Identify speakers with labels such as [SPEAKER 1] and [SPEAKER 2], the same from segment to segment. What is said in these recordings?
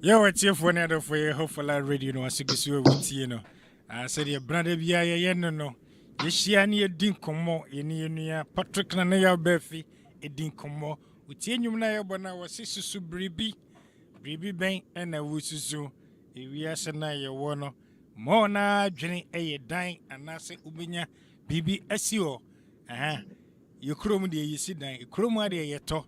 [SPEAKER 1] Yo, it's your phone out for your hopefully radio. No, I see you with you. I said, your brother, be no. Yes, she and your dinkomo in your Patrik and your Barfi, a dinkomo. With you, na bona was sister Bribi Bang, and a wusu. If we are saying your one, Mona, Jenny, a dine, and I say Ubinya, Bibi SEO. You chrome dear, you sit down, you chroma dear, you talk.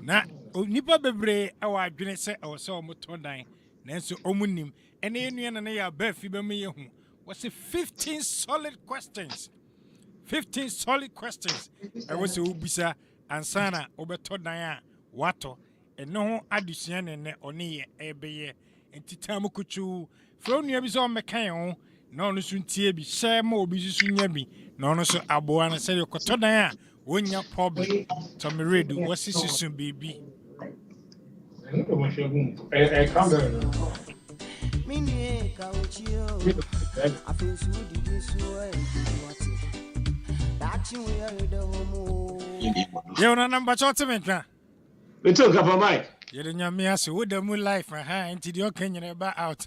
[SPEAKER 1] Na nipa bebre awa adwene se awose omoto dan nanso omunim ene enua na ya Barfi be me hu was 15 solid questions awose ubisa ansana obeto dan a wato eno ho adusua ne one ye ebeye entitam kuchu fro nua bi so mekan ho na ono so ntie bi hye ma obi susu nya bi na ono so aboa na se yokoto dan a wonya problem to me read what is soon baby you know number chotement
[SPEAKER 2] we took up a mic
[SPEAKER 1] you didn't me as with the moon life into the okay out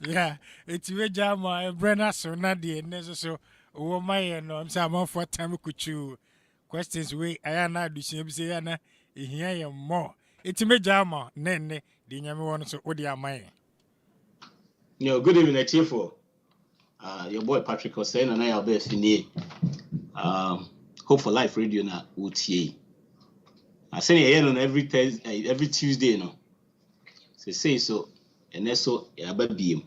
[SPEAKER 1] yeah it's we jama brenda so na the necessary oh my no I'm saying for time could you questions we I na do say na ehia more it me jama nene the nyame won so odi amai.
[SPEAKER 2] Yo, good evening for your boy Patrik was saying and I have best in Hope for Life radio na utie I say here on every Thursday every Tuesday no say so and so ya babiem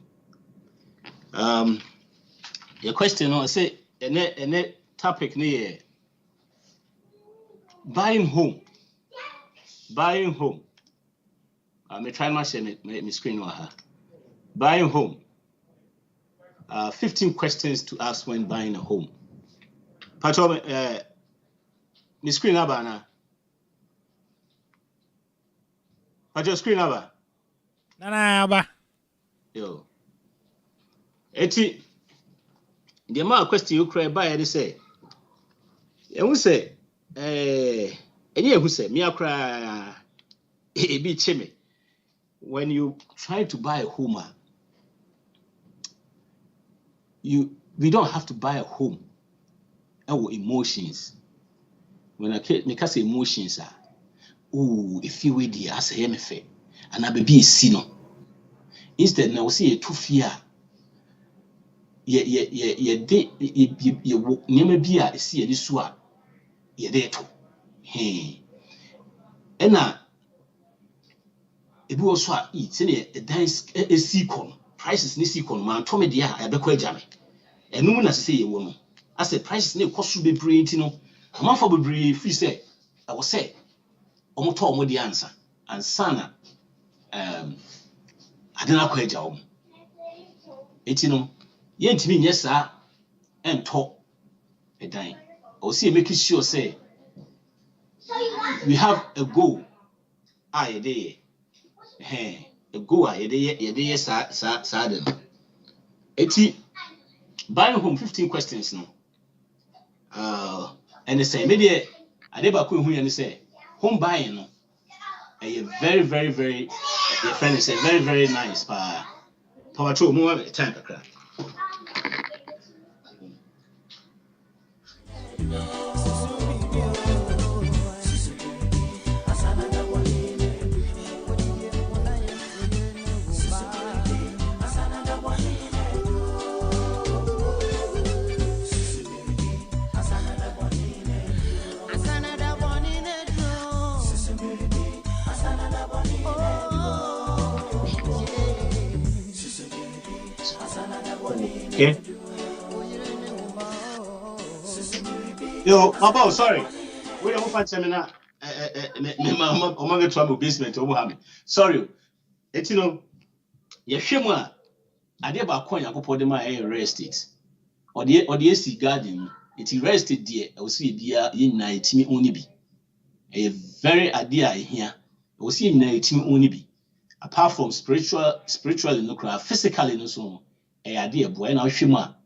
[SPEAKER 2] your question I say and topic near buying home. I may try my screen on her. Buying home. 15 questions to ask when buying a home. Patrik, my screen abana. Patrik screen aba.
[SPEAKER 1] Na aba.
[SPEAKER 2] Yo. Eti. The amount of question you cry by they say. And we say, who say me cry a bit chimney. When you try to buy a home, we don't have to buy a home. Our emotions. When I say emotions are, if you wait there as a MFA, and I be a sinner. Instead, now see a true fear. Ye never be a see this one. Ye there too. Hey. And now, it was what eats in a dance a seacon. Prices ni seacon, man, Tommy dear, I be quite jammy. And no one as say a woman. I said, prices no cost to be brave, you know. A month for be brave, you say, I will say, almost told me the answer. And Sana, I didn't quite job. It's you know. Yent me yes sir and talk a dime. Or see making sure say we have a goal. A day. A goal a day sadden. 80 buying home 15 questions no. And they say maybe I never could who and say home buying no. A very your friend is a very nice power to more time to crack. Okay. Yo, Papa, sorry. We don't find seminar. I'm trouble basement. Sorry. It's Yeshima. I did about coin. I could put them my real estate. Or the AC garden. It's real estate dear. I will see dear in night me only be. A very idea here. I will see in night me only be. Apart from spiritually no crowd, physically no so. A idea boy now Shima.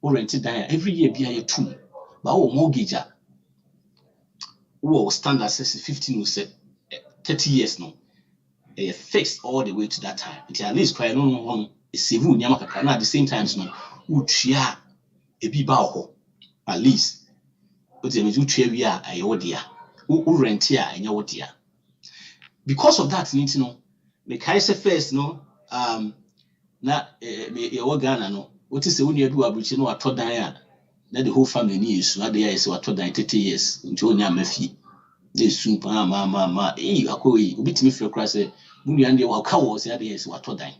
[SPEAKER 2] Or rented down every year be a tomb. But our mortgage. Who standard says 15 will say 30 years now. Fixed all the way to that time. It's at least quite no a civil Yamakaka at the same time, no, which ya a bibaho at least. But the Mizuchia, I odia, who rent here and your dear. Because of that, need to know the Kaiser first, no, not a organa, no. What is the only do which you know a todd that the whole family needs, not the eyes or todd 30 years until near Mephi. This soon, ma, I call you, bit me for cross it. Mundy and your cows, the idea is what to die.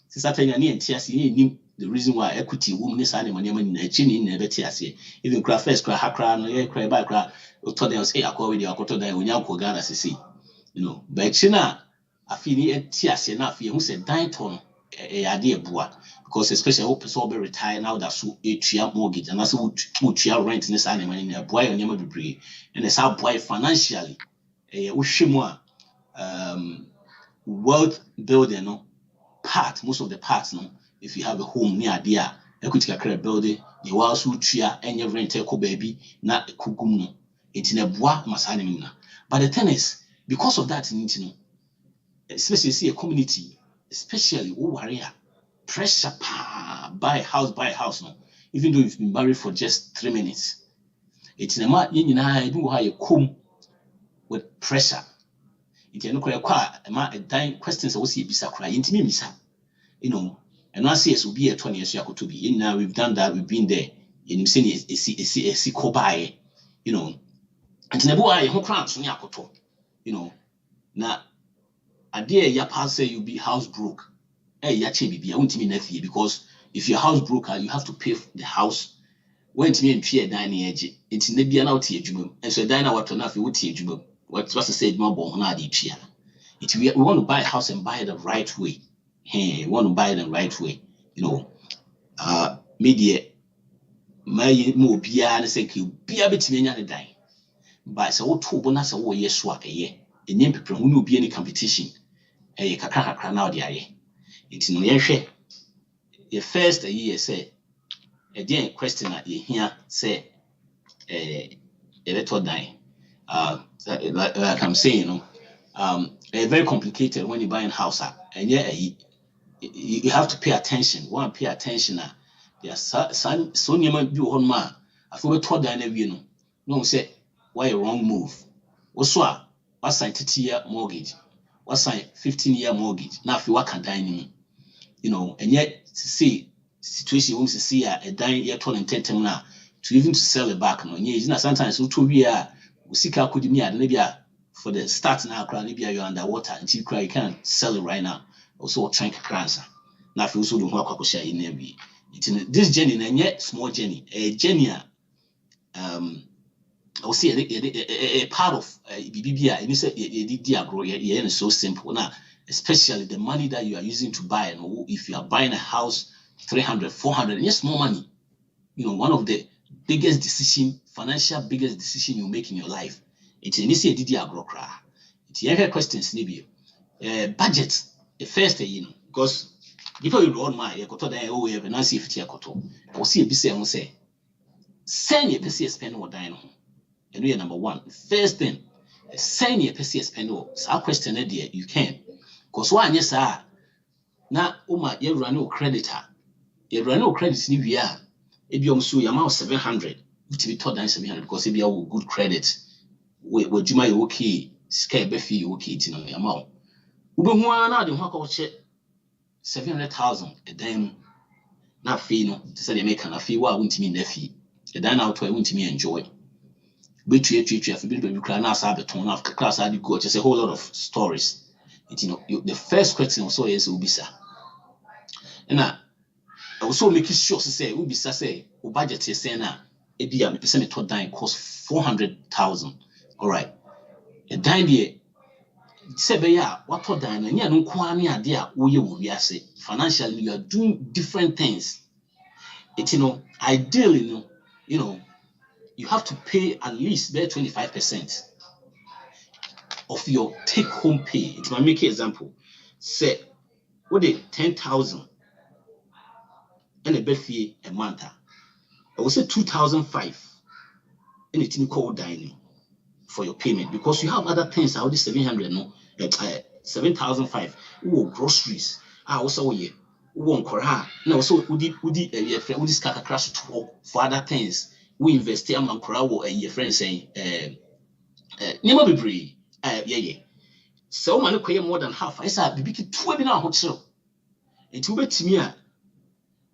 [SPEAKER 2] Since I think I need the reason why equity woman is animal in a chin in a betiasi. Even cry first, cry hackra, no, cry back, cry, or told them, say, I call with your quarter die when you go Ghana, see. You know, but China, I feel it tears enough. Who said dying ton a idea boa because especially hope so be retired now that's a chia mortgage and that's what chia rent in this animal in a boy on your degree and it's how boy financially a ushimwa wealth building no part most of the parts no if you have a home near there equity credit building you also chia and your rent echo baby not kugum no it's in a bois masani but the thing is because of that you need to know especially see a community especially warrior pressure buy house no even though you've been married for just 3 minutes it's in a matter you know how you come with pressure it's no a dying questions I see bisa cry intimi misa you know and I see us will be a 20 years to be in now we've done that we've been there in saying a kobai you know and never I who crowds you know now a dear ya pass say you be house broke. Hey, ya chibi, I won't mean nothing because if you're house broker, you have to pay the house. When to me and fear dining edge, it's in the out here, and so dine out enough you would tear you. What's said more born on the chair. It's we want to buy a house and buy it the right way. Hey, we want to buy it the right way, you know. Media my more beer and say you be a bit me and die. But so two bonus away, yes, swap a year. The name people who will be any competition. A kakaka now the aye. It's no yeshe. The first year say again question that you hear say a little die. Like I'm saying, you know, very complicated when you buy a house and yeah, you have to pay attention. One pay attention there's so you might be on ma. I feel we told that you know. No say why a wrong move. Also, what sign 30-year mortgage? What sign 15-year mortgage? Now if you work at dining, you know, and yet to see situation wants to see a dying year 2010 now to even to sell it back. No, yeah, sometimes we see how could you maybe for the start now, maybe you're underwater and you can't sell it right now. Also trying to cancer. Now if you also don't want to share in every this journey and yet small journey, a journey I will see a part of BBBI and you say it's so simple now, especially the money that you are using to buy. And if you are buying a house, 300, 400, yes, more money. You know, one of the biggest financial biggest decision you make in your life. It's an easy agro cry. It's your questions, maybe budget. The first, you know, because before you run my we have an answer if you I will see a bit and say, send your PC spend or dine home. And we are number one. First thing, send your PC spend or our question idea you can. Because one, yes, sir. Now, you run no creditor. You run no credit in the year. If you so your amount 700, which be taught 700 because if you have good credit, what you might okay, scare Barfi okay, you know, your amount. Ube now the one check 700,000 a dime. Now fee no to say they make an fee what won't mean the fee. A dime out where won't me enjoy. But you have to be crying now sabe ton after class I go just a whole lot of stories. It, you know, the first question also is Ubisa. And I also make sure say we be say o budget is saying na e bia me pese me to dan cost 400,000. All right, a dan there say be ya what to dan na nya no kwa ne ade a wo ye wo wiase. Financially you are doing different things. It ideally you have to pay at least 25% of your take home pay. It might make an example. Say what the 10,000 and a birthday a month. I will say 2,005 and it's called dining for your payment because you have other things. I would 700 7,005. Oh, groceries. Also yeah. Won't cry. No, also would crash for other things. We invest here man cry your friend saying Nima Bibri. Yeah. So man quay more than half. I said bibiki 2 na hotel. It will be to me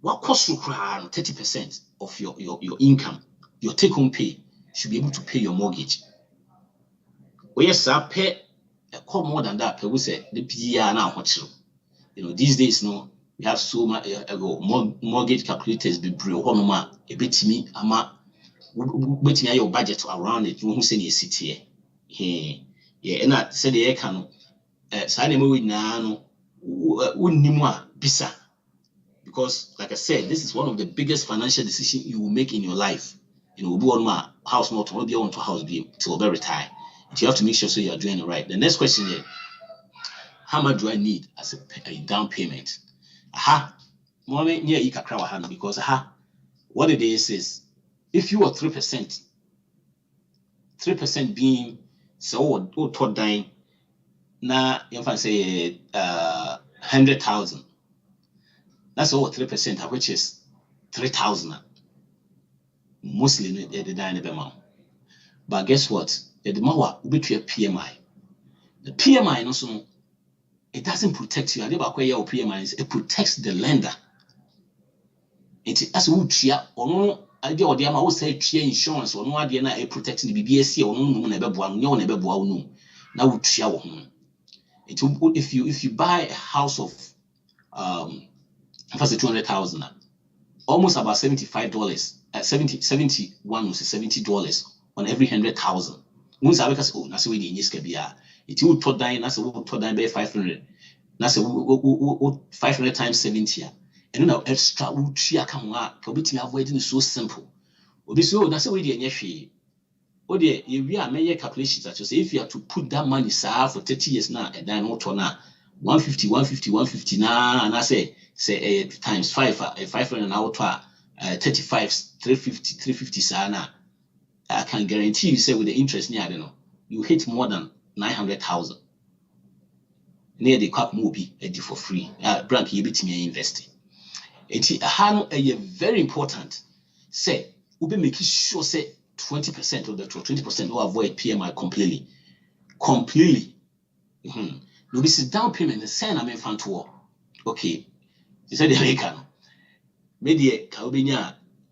[SPEAKER 2] what cost you cry 30% of your income, your take-home pay should be able to pay your mortgage. Well, yes, I pay a call more than that. People say the PER now hotel. These days we have so much mortgage calculators be bro honoma a bit to me ama waiting your budget around it. Who say you sit here? Yeah, and I said the can sign with now bisa. Because, like I said, this is one of the biggest financial decisions you will make in your life. We'll be on my house, not to be on to house be till very retire. You have to make sure so you are doing it right. The next question is, how much do I need as a down payment? Mommy near Ika hand because what it is if you are 3%, 3% being so taught dying, now if I say 100,000. That's all 3%, which is 3,000. Mostly the dine amount. But guess what? The mawa will be to a PMI. The PMI also it doesn't protect you. I never your PMI it protects the lender. It as would cheer or no idea or the amount say cheer insurance or no idea it protecting the BBSC or no never no. Now would cheer it will if you buy a house of first 200,000, almost about $75, 71 $70 on every 100,000. Once I because that's where the niska bia. It will tot down. That's what tot down by 500. That's 500 times 70. And then extra would share come out. Can be avoiding so simple. So that's where the nishi. Oh dear, we are making calculations that you say if you have to put that money for 30 years now and then not now 150 now and I say times 500 an hour 35 350 sana. I can guarantee you say with the interest near you hit more than 900,000 near the cap movie for free brand you bit me investing it's very important say we be making sure say 20% of the 20% will avoid PMI completely no be sit down payment the same I'm in fan to okay. You said the American. Maybe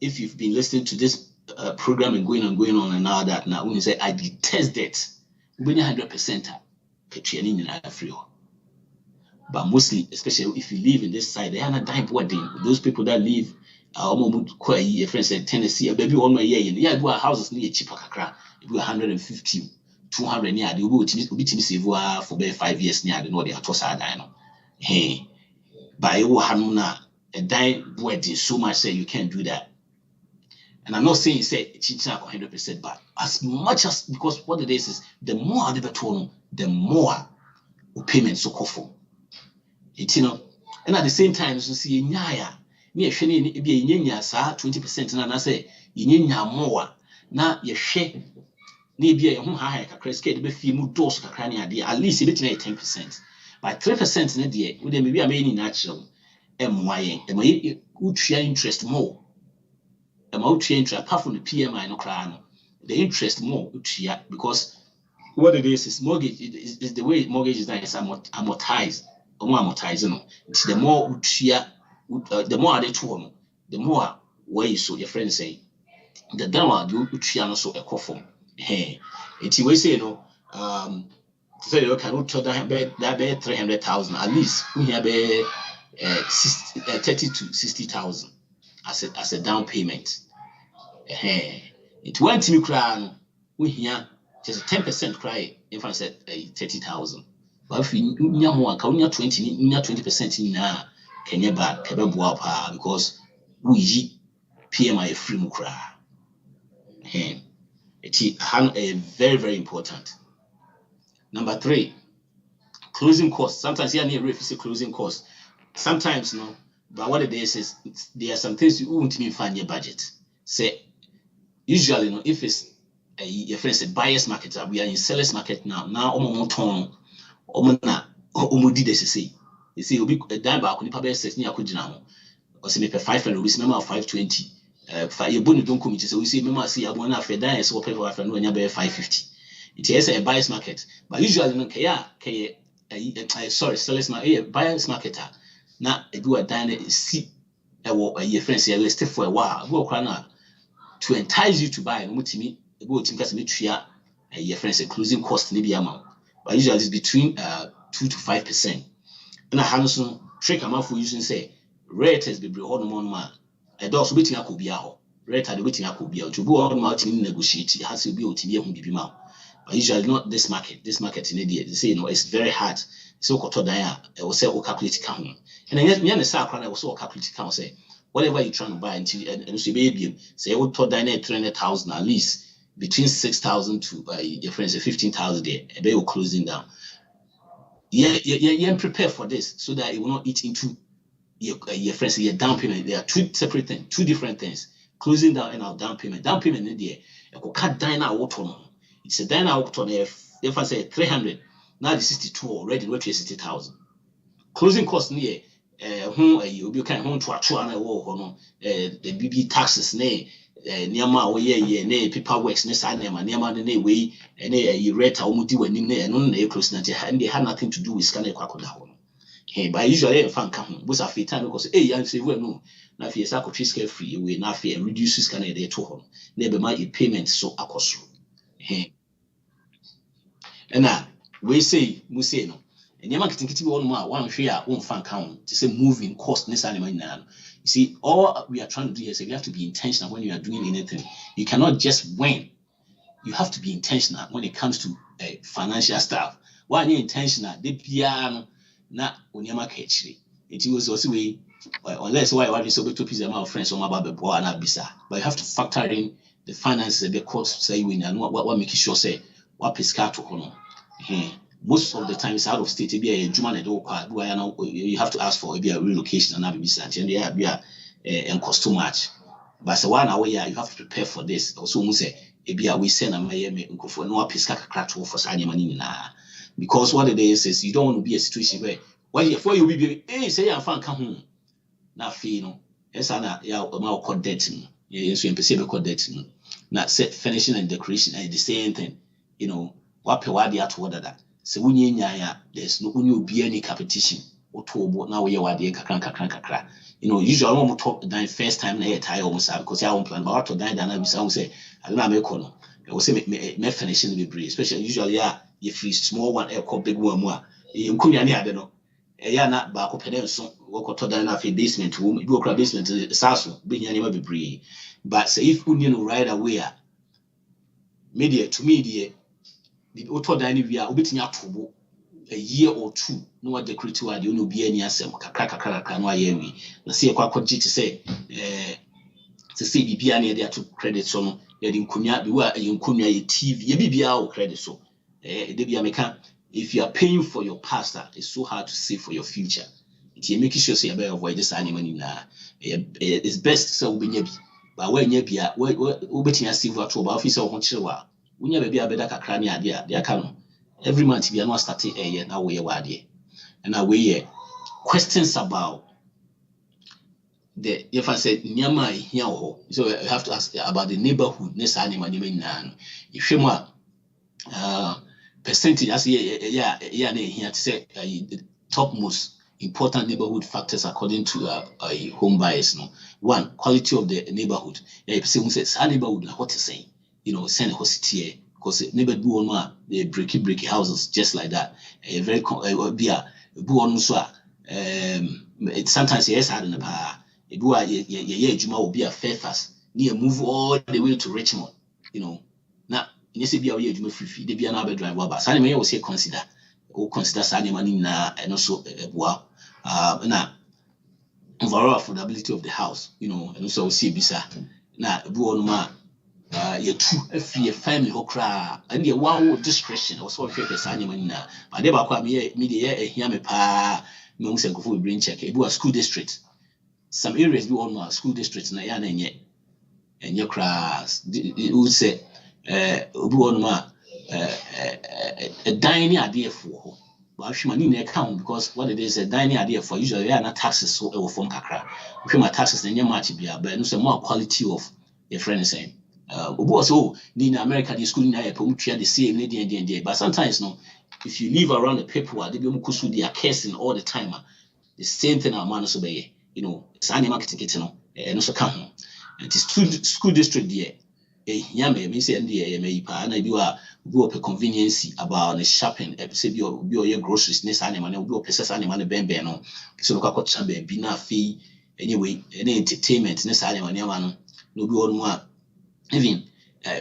[SPEAKER 2] if you've been listening to this program and going on and all that, now when you say I detest that, we 100% in Africa. But mostly, especially if you live in this side, they are not dying wedding. Those people that live quite friends said Tennessee, baby on my year, do houses near cheaper kakra, if we 150, 200 near the wood for 5 years near the know they are tossed. Hey. By Hanuna, a dying wedding so much say you can't do that. And I'm not saying say it's 100%, but as much as because what it is the more the better, the more payment so for it, and at the same time, you see nyaya, me a shiny be a 20%, and I say yinya more now you share maybe a home high a credit scale be few doors at least a bit 10%. By 3% in a day, would maybe a main natural MY, and would share interest more. Amount interest apart from the PMI no crown, the interest more because what it is mortgage is the way mortgage is done is amortized or more amortizing. It's the more would share, the more they to the more way so your friends say the downward you would share also a coffin. Hey, it's we say so you can tell that be 300,000 at least we have 30 to 60,000 as a down payment. It went to me cry. We hear just 10% cry. If I said 30,000, but if you more, can you 20% in now? Can you back because we PMI free mukra. It's very, very important. Number 3, closing costs. Sometimes you need to closing costs. Sometimes no, but what it is there are some things you won't even find your budget. Say usually no, if it's your friend say buyer's market, we are in seller's market now. Now did this say. You see, you'll be a dime back when you pay 6 near Kujina or say maybe 500, we remember 520. Your bonus don't come so we see remember see one after dime so pay for 550. It is a buyer's market, but usually no seller's market, buyer's market. Now do a dine see your friends here listed for a while. Go to entice you to buy no me go to your friends a closing cost maybe amount, but usually it's between 2 to 5%. And I have some trick I'm for using say rate has been brought on man. A dog's waiting I could be out. Rate had waiting I could be out to go on marketing negotiate. It has to be OTB. But usually not this market. This market in India, they say it's very hard. So I will say calculate count. And then me and the Sakran I also calculate count say whatever you're trying to buy until and so baby say what to dine 300,000 at least between 6,000 to your friends 15,000 there. And they will closing down. Yeah, prepare for this so that it will not eat into your friends. Your down payment. There are two separate things, two different things. Closing down and our down payment. Down payment in there. You could cut down our water. It's a down out on if I say 300, now the 62 already, which is 60,000. Closing cost near you can home to a 200 war the BB taxes nay. Niama ye ne paper works ne sa nema niama ne way and rate almost when in close and they had nothing to do with scanning kwakoda ho. But usually fan come was a free time because I say well no na fi esa ko scale free we na fi reduce scanning dey to ho na be my payment so akoso. And we say no and niama kitikiti one more one share one fan count to say moving cost ne sa nema na. You see, all we are trying to do is you have to be intentional when you are doing anything. You cannot just win. You have to be intentional when it comes to financial stuff. Why are you intentional? The piano, not when you're catchy. It was also way, unless why you so to piece of my friends or my baby boy and bisa. But you have to factor in the finances, the cost, say win and what making sure say what piscato hono. Most of the time it's out of state. You have to ask for a relocation and and cost too much. But so one away, you have to prepare for this. Also, we say we send a for no pisca for signing money because what it is you don't want to be a situation where before you be say I'm fan come home. Now feel yes ana call debt. Yes, you call debt. Now set finishing and decoration and the same thing. What pay what at that. So when there's no be any competition or to now we are kakra. Usually when we talk the first time na tie almost because I won't plan but to die than I say I don't make no. I will say me finishing be brave, especially usually if you small one big one more. You could any other no. Na back up so work to die na basement room, you go basement saso be any be brave. But say if you right away media to media the auto dining via obetini atobo a year or two no what the critical ade no be any asem kakra no ayewi na say kwakoji to say bibia na dey to credit so no ye di nkunya bi wa nkunya ye TV ye bibia o credit so dey bia meka if you are paying for your past it's so hard to save for your future it you make sure say you avoid this money na it's best so we nya bi but when nya bia obetini save at about officer ho chirewa unya baby abeda kakra ne ade a they can every month we are not starting a year now we are and now we questions about the if I said nyama here so you have to ask about the neighborhood next animal if you want percentage as here to say the top most important neighborhood factors according to home buyers. One, quality of the neighborhood. Person says neighborhood what is saying. Send a host here because neighbor do on the breaky houses just like that. A very be a boo on so sometimes yes, I don't know. do ye juma will be a Fairfax. Near move all the way to Richmond, you know. Now, you see, be a juma free, they be an Albert drive. But Sunny may say consider Sunny money now, and also now overall affordability of the house, you know, and also see bisa. Now, Buonma. You two a family who cry and your one discretion or so if you're animal now. But they were quite media here me pa no say go brain check a school district. Some areas do on school districts na ya and your class would say a dining idea for but she money in account because what it is a dining idea for usually are not taxes so it will form kakra. If my taxes then your match be but no more quality of your friend is saying. Also, in America, the school in the same, but sometimes, no, if you live around the people, they are cursing all the time. The same thing our man obey, you know, it's any marketing, you know, and also come. It is school district there. Yame, me say, and I do a convenience about the shopping, say, your groceries, next animal, do a places animal, no, so look at Chambe, Bina fee, anyway, any entertainment, next animal, no, be on one. Even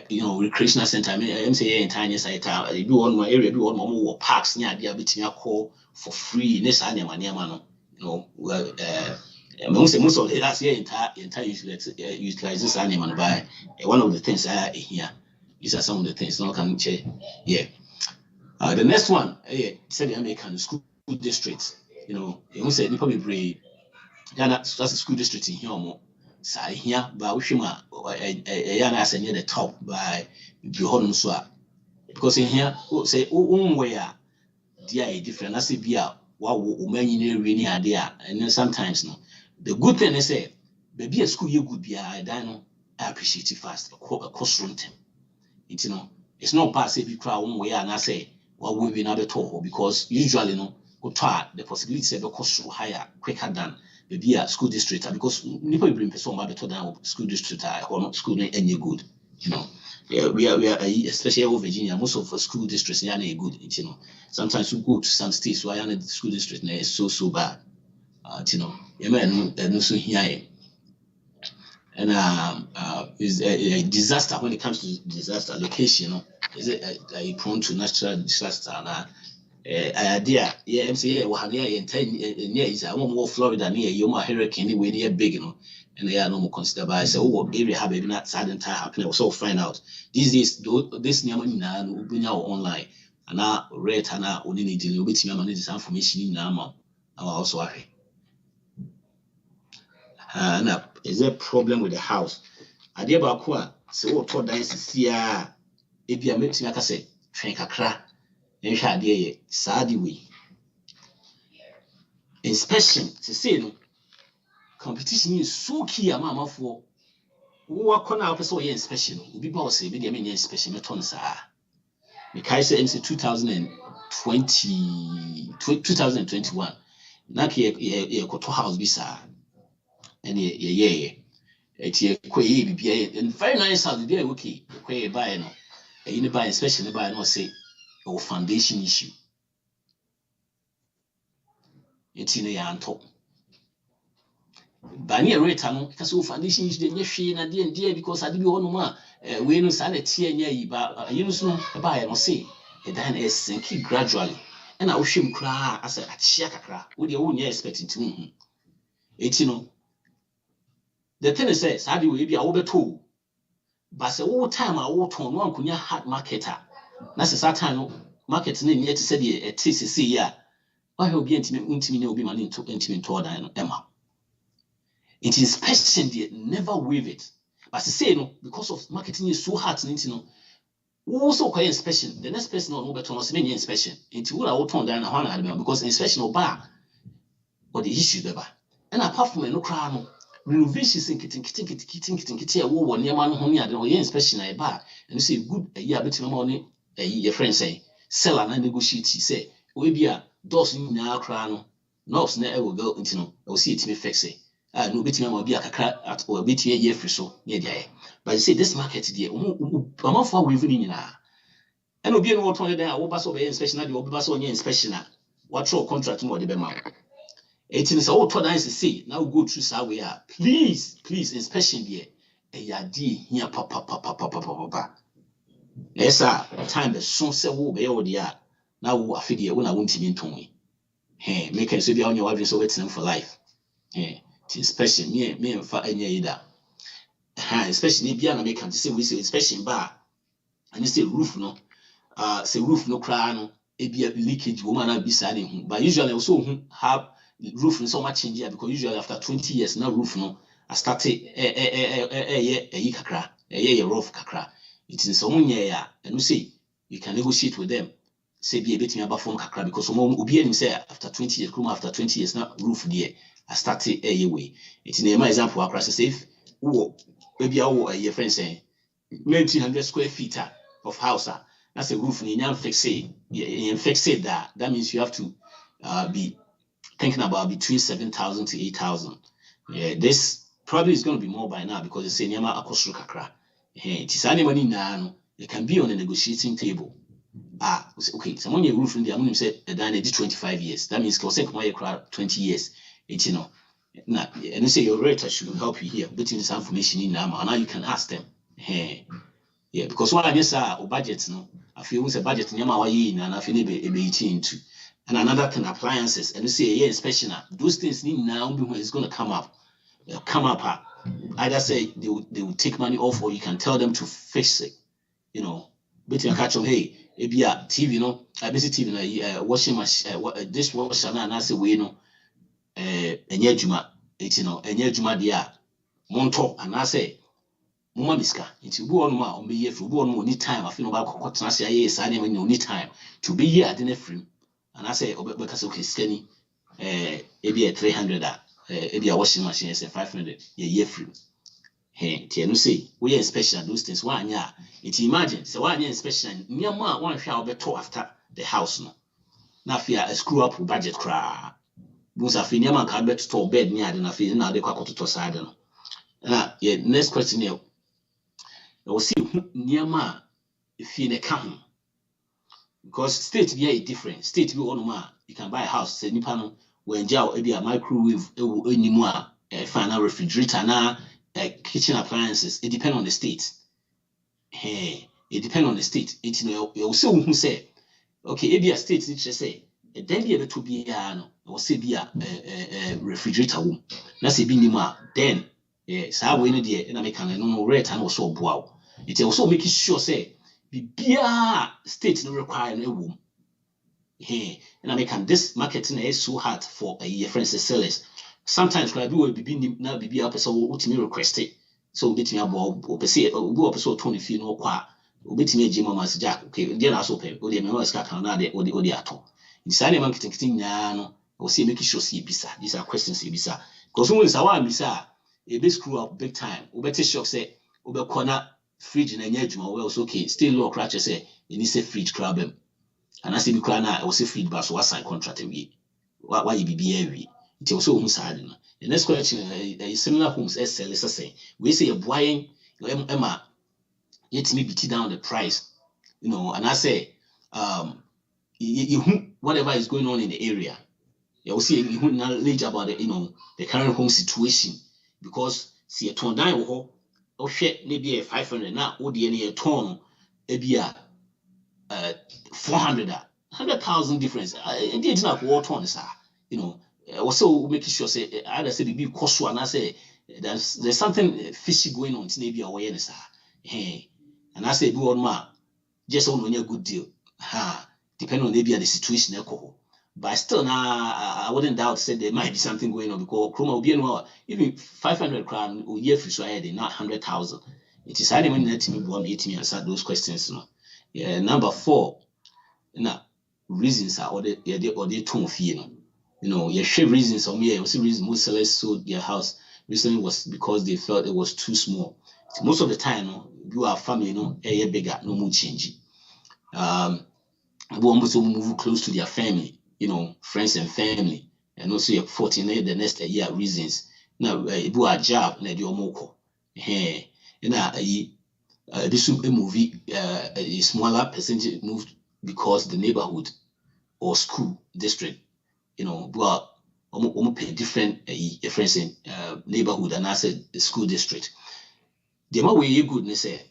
[SPEAKER 2] you know, recreational center. I mean, I'm saying in tiny site, they do on my area, do on more parks near the between call for free. Next animal, you know, well, most of the last year entire utilizes animal by one of the things here. These are some of the things no can change. Yeah. The next one, said the American school districts. You know, you say you probably bring that's a school district in here. Say here, but Ushima, as near the top by Bihon Swa. Because in here, say, where they are different. I say, be out what many really idea. And then sometimes, no, the good thing is, say, baby, a school you could be I appreciate it fast, a cost room time. It's, you know, it's not past if you cry one way and I say, what will be another talk because usually, no, go try the possibility of the cost higher, quicker than. Be a school district because people bring person better than school district or not school any good, you know. Yeah, we are especially over Virginia. Most of the school districts are any good, you know. Sometimes we go to some states where the school district is so bad, you know. And also here, and is a disaster when it comes to disaster location. You know, is it prone to natural disaster? Idea, yeah, MCA, in 10 years, I want more Florida near you, my hurricane, when you're big, you know, and they are no more considered by. So, area have maybe not sudden time happening, so find out. These days, this near money now will bring out online, and now rate and now only need to bit your money, this information in now. I'm also happy. Now, is there a problem with the house? Idea about quoi, so what for dice is here, if you are making like I say, train a crack. Way. Inspection, to say no competition is so key a mama for what can our person inspection will be boss say media inspection metons because MC 2021 na koto house bisa and and very nice house there okay buy no you buy inspection buy no say or foundation issue. It's in a top. Bani rate because foundation issue then you na dear because I did one more we no sanity and ye but you know buy and say a dan is sinking gradually and I wish him cry as a shaka with your own expecting to me. It's you know the thing says how do we be over two but say all time I will turn one kunya hard marketer. That's a time market name yet said a TCC yeah. Why will be intimate will be money to intimate toward Emma. It is inspection they never waive it. But to say no, because of marketing is so hard to know. Also quite inspection. The next person will better not many inspection. Into what I will turn down a because inspection or bar or the issue ever. And apart from no crown, renovations in kitting war near man honey or inspection a bar and you say good a year between money your friend say sell and negotiate say we be a doors in our crown knobs never will go into no I will see it to me fix it no between will be a crack at or bit year free so near the but you say this market dear I'm off for weaving in and will be an alternative there will pass over inspection at the over on your inspection what show contract more the bema It is all to nice to say. Now go through how we are. Please, inspection there. Here, papa. Yes, sir. Time the son say wo be all there. Now wo afidie when I want to into Hey, make it so be on your wife so waiting for life. Hey, inspection me and fa any either. Especially be an American to say we say inspection bar and you say roof no. Say roof no cry no. It be a leakage woman I be signing. But usually also have roof in so much change here because usually after 20 years now roof no I started kakra rough kakra. It is someone yeah and we say you can negotiate with them. Say be a bit me about phone kakra because someone will be say after 20 years, come after 20 years now roof there. I started a way. It's in my example across the safe. Maybe a friend saying 1900 square feet of house. That's a roof in fix it that means you have to be thinking about between 7,000 to 8,000. Yeah, this probably is going to be more by now because it's saying Yama Akosru Kakra. It is any money now. It can be on a negotiating table. Okay, someone your roof in the aluminum said that 25 years. That means 20 years. It's now and they say your realtor should help you here, putting this information in now. Now you can ask them. Yeah, because what I just budget no. I feel it's a budget in Yama and I feel into. And another thing, appliances, and you say, yeah, especially those things need now when it's going to come up. They'll come up. Either say they will take money off, or you can tell them to fix it. But you catch them, hey, it be a TV, busy TV, washing machine, dishwasher, and I say, we and yet Juma, and yet Juma, dear, Monto, and I say, Mama Miska, it's one more on be here for one more need time. I feel about what I say, yes, I never need time to be here at the frame. And I say, because okay, skinny, maybe a 300, maybe a washing machine is a 500, year free. Hey, Tianu say, we are special those things. One year, it's imagine, so 1 year special, near one shall be two after the house. No, now fear a screw up budget cry. Most of the man can bet store bed near than a fee now they call to side. Yeah, next question here. We'll see near ma if you in a come. Because state be a different state be on ma you can buy a house say nipano when jaw be a microwave anymore a final refrigerator na kitchen appliances. It depends on the state. Hey, it depends on the state. It you say who say okay it be a state it say then be able to be no or say be a refrigerator room na say be nima then so we no there na make an no rate and also boa it also make sure say bibia state no require no room. Hey, and I make this marketing is so hard for your friends sellers. Sometimes we will be now be up so what me request it. So bit me about or say go up so 20 feet no qua bit me Jim Mas Jack. Okay, then also pay or the members can now or the ato. Inside marketing no or see make sure see bisa. These are questions bisa. Because when sawa bisa a bit screw up big time. We better shock say we corner fridge in a judgment well okay still low crash say you need say fridge crab him. And I say because now I was a free bus was sign contract we why you be every it also who sad. The next question is similar homes as sellers say we say a buying Emma yet me beat down the price and I say whatever is going on in the area you will see you knowledge about the current home situation because see a ton down or shit maybe a 500 now or the a ton maybe a 400 100,000 difference. Indeed, not war tons, also making sure say either say the big cost one. I say there's something fishy going on. Maybe awareness, hey, and I say do on ma just on a good deal, depending on maybe the situation. But still, I wouldn't doubt say there might be something going on because Chroma will be even 500 crown or year free so I had not 100,000. It is highly when let me born 18 answer those questions. Yeah, number 4. Now, reasons are or they tone fee. You share reasons on me. Also, reason most sellers sold their house recently was because they felt it was too small. So most of the time, you are family, a bigger, no more change. We almost move close to their family, friends and family, and also you're 14 the next year reasons. Now, you are job, na your moko. Hey, this movie, a smaller percentage moved because the neighborhood or school district, pay different friends in neighborhood and as a school district. The more we good, they say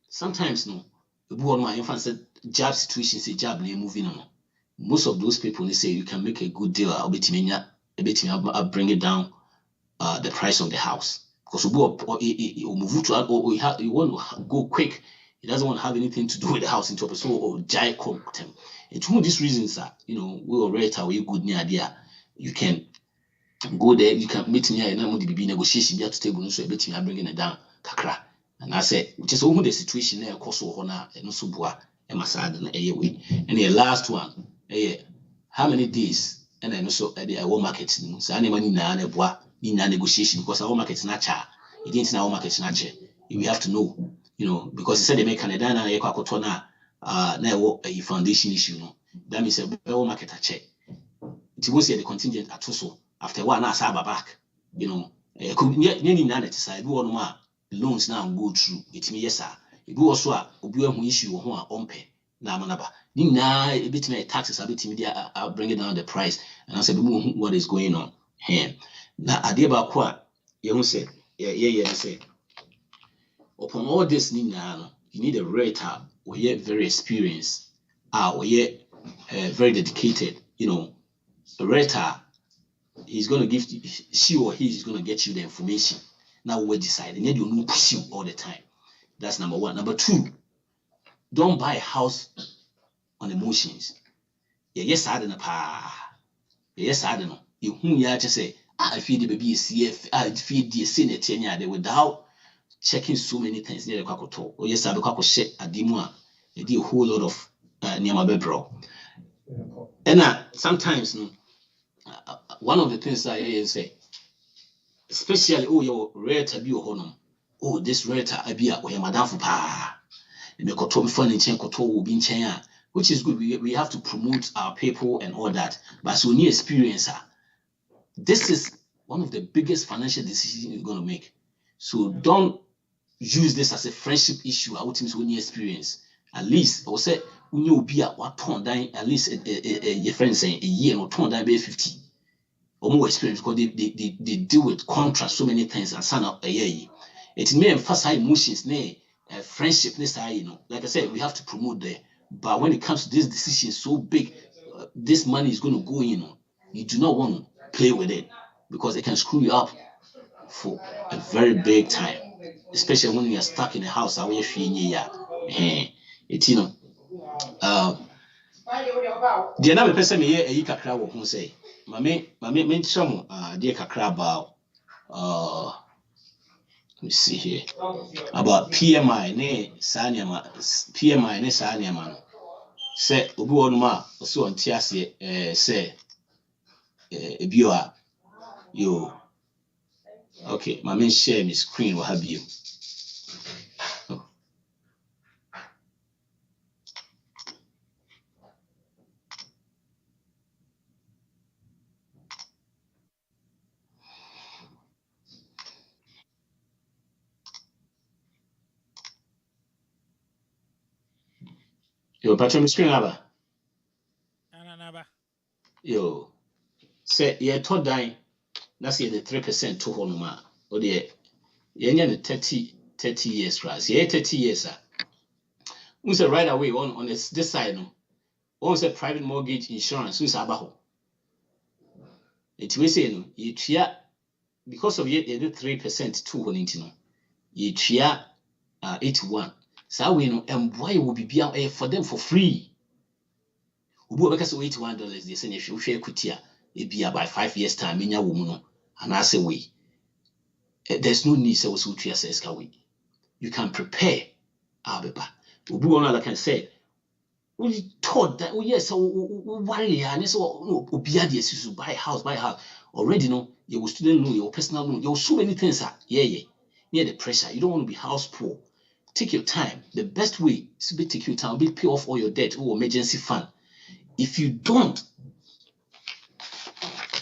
[SPEAKER 2] sometimes no, one my infant said job situation, say job name moving on. Most of those people they say you can make a good deal. I'll bring it down the price of the house because you want to go quick. He doesn't want to have anything to do with the house into a so or jai content. And two of these reasons are, we already tell you good near idea. You can go there, you can meet me and I'm going to be negotiation there to table so bit me bringing it down kakra. And I said, just over the situation there, cost of honor and also boa and massage and a way. And the last one, how many days? And then also at the our market, so any money na boa in negotiation because our market is not cha. It didn't know our market is not cha. We have to know. Because he said they make Canada and a foundation issue. That means a market a check. It was the contingent at also after 1 hour cyber back. Loans now go through. It me yes, sir. It was also a issue or on pay. Now, manaba. A bit me taxes, a bit media, I'll bring it down the price. And I said, what is going on here? Now, I did about what you say, say. Upon all this, you need a realtor or very experienced, or very dedicated. A realtor is going to give she or he is going to get you the information. Now we're deciding. You don't push you all the time. That's number one. Number two, don't buy a house on emotions. Yes, I don't know. Yes, I don't know. You just say, I feel the baby is CF, I feel the Senate without checking so many things near the Kwakoto. Oh, yes, I be Kwako shit at Dimua. They do a whole lot of near my bedrock. And sometimes one of the things I say, especially your realtor be honor. Oh, this realtor I be or madam for pa. And koto me fun in chen koto will be in chen, which is good. We have to promote our people and all that. But so near experiencer. This is one of the biggest financial decisions you're going to make. So don't use this as a friendship issue. I would think when you experience, at least I would say when you be at what turn down at least your friend saying a year or turn down by 50 or more experience because they deal with contrast so many things and sign up a year. It may emphasize emotions, friendship. Like I said, we have to promote there. But when it comes to this decision so big, this money is going to go in. You do not want to play with it because it can screw you up for a very big time, especially when you are stuck in a house. It's the another person here a kakra will say, Mammy, some dear kakra about let me see here about PMI ne Sanyama PMI ne Sanyama say Ubuonma so on Tiasi say Bua you. Okay, my main share my screen will have you. Yo, Patrik, my screen have. Yo, say yeah, third die. That's the 3% to Honoma. Or the 30 years, right? Yeah, 30 years. We say right away on this side, no. On say private mortgage insurance, who's abaho. It we say no, you tria because of the 3% to Honintino. You tria 81. So we know and why will be for them for free. Ubu because $81 they say if you share kutia, it be by 5 years time in your woman. And I say we there's no need to also tria says we. You can prepare Abeba. Ubu on like I said. We thought that yes, worry and so buy a house. Already know your student loan, your personal loan, your so many things are near the pressure. You don't want to be house poor. Take your time. The best way is to take your time, pay off all your debt or emergency fund. If you don't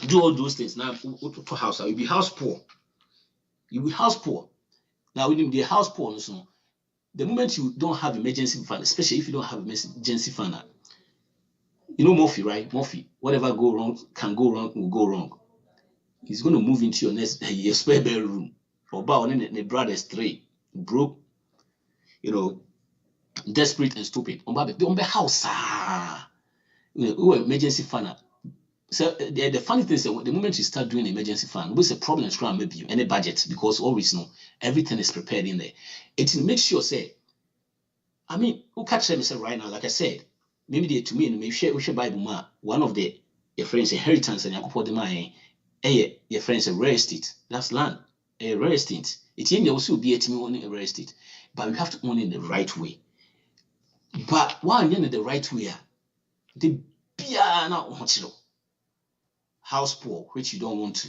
[SPEAKER 2] do all those things, now to house, you'll be house poor. You'll be house poor. Now when you be house poor, so the moment you don't have emergency fund, especially if you don't have emergency fund, you know Murphy, right? Murphy, whatever go wrong can go wrong will go wrong. he's going to move into your next your spare bedroom. Or about the brothers 3 broke, desperate and stupid. On the house, emergency fund. So the funny thing is that the moment you start doing emergency fund, what's the problem? Maybe any budget, because always everything is prepared in there. It makes sure say, I mean, who catch them say right now, like I said, maybe they to me, maybe share Bible one of the your friends inheritance and you put the money, your friends real estate, that's land, a real estate. It ain't also be a owning a real estate, but we have to own it the right way. But while you're in the right way, the piano house poor, which you don't want to.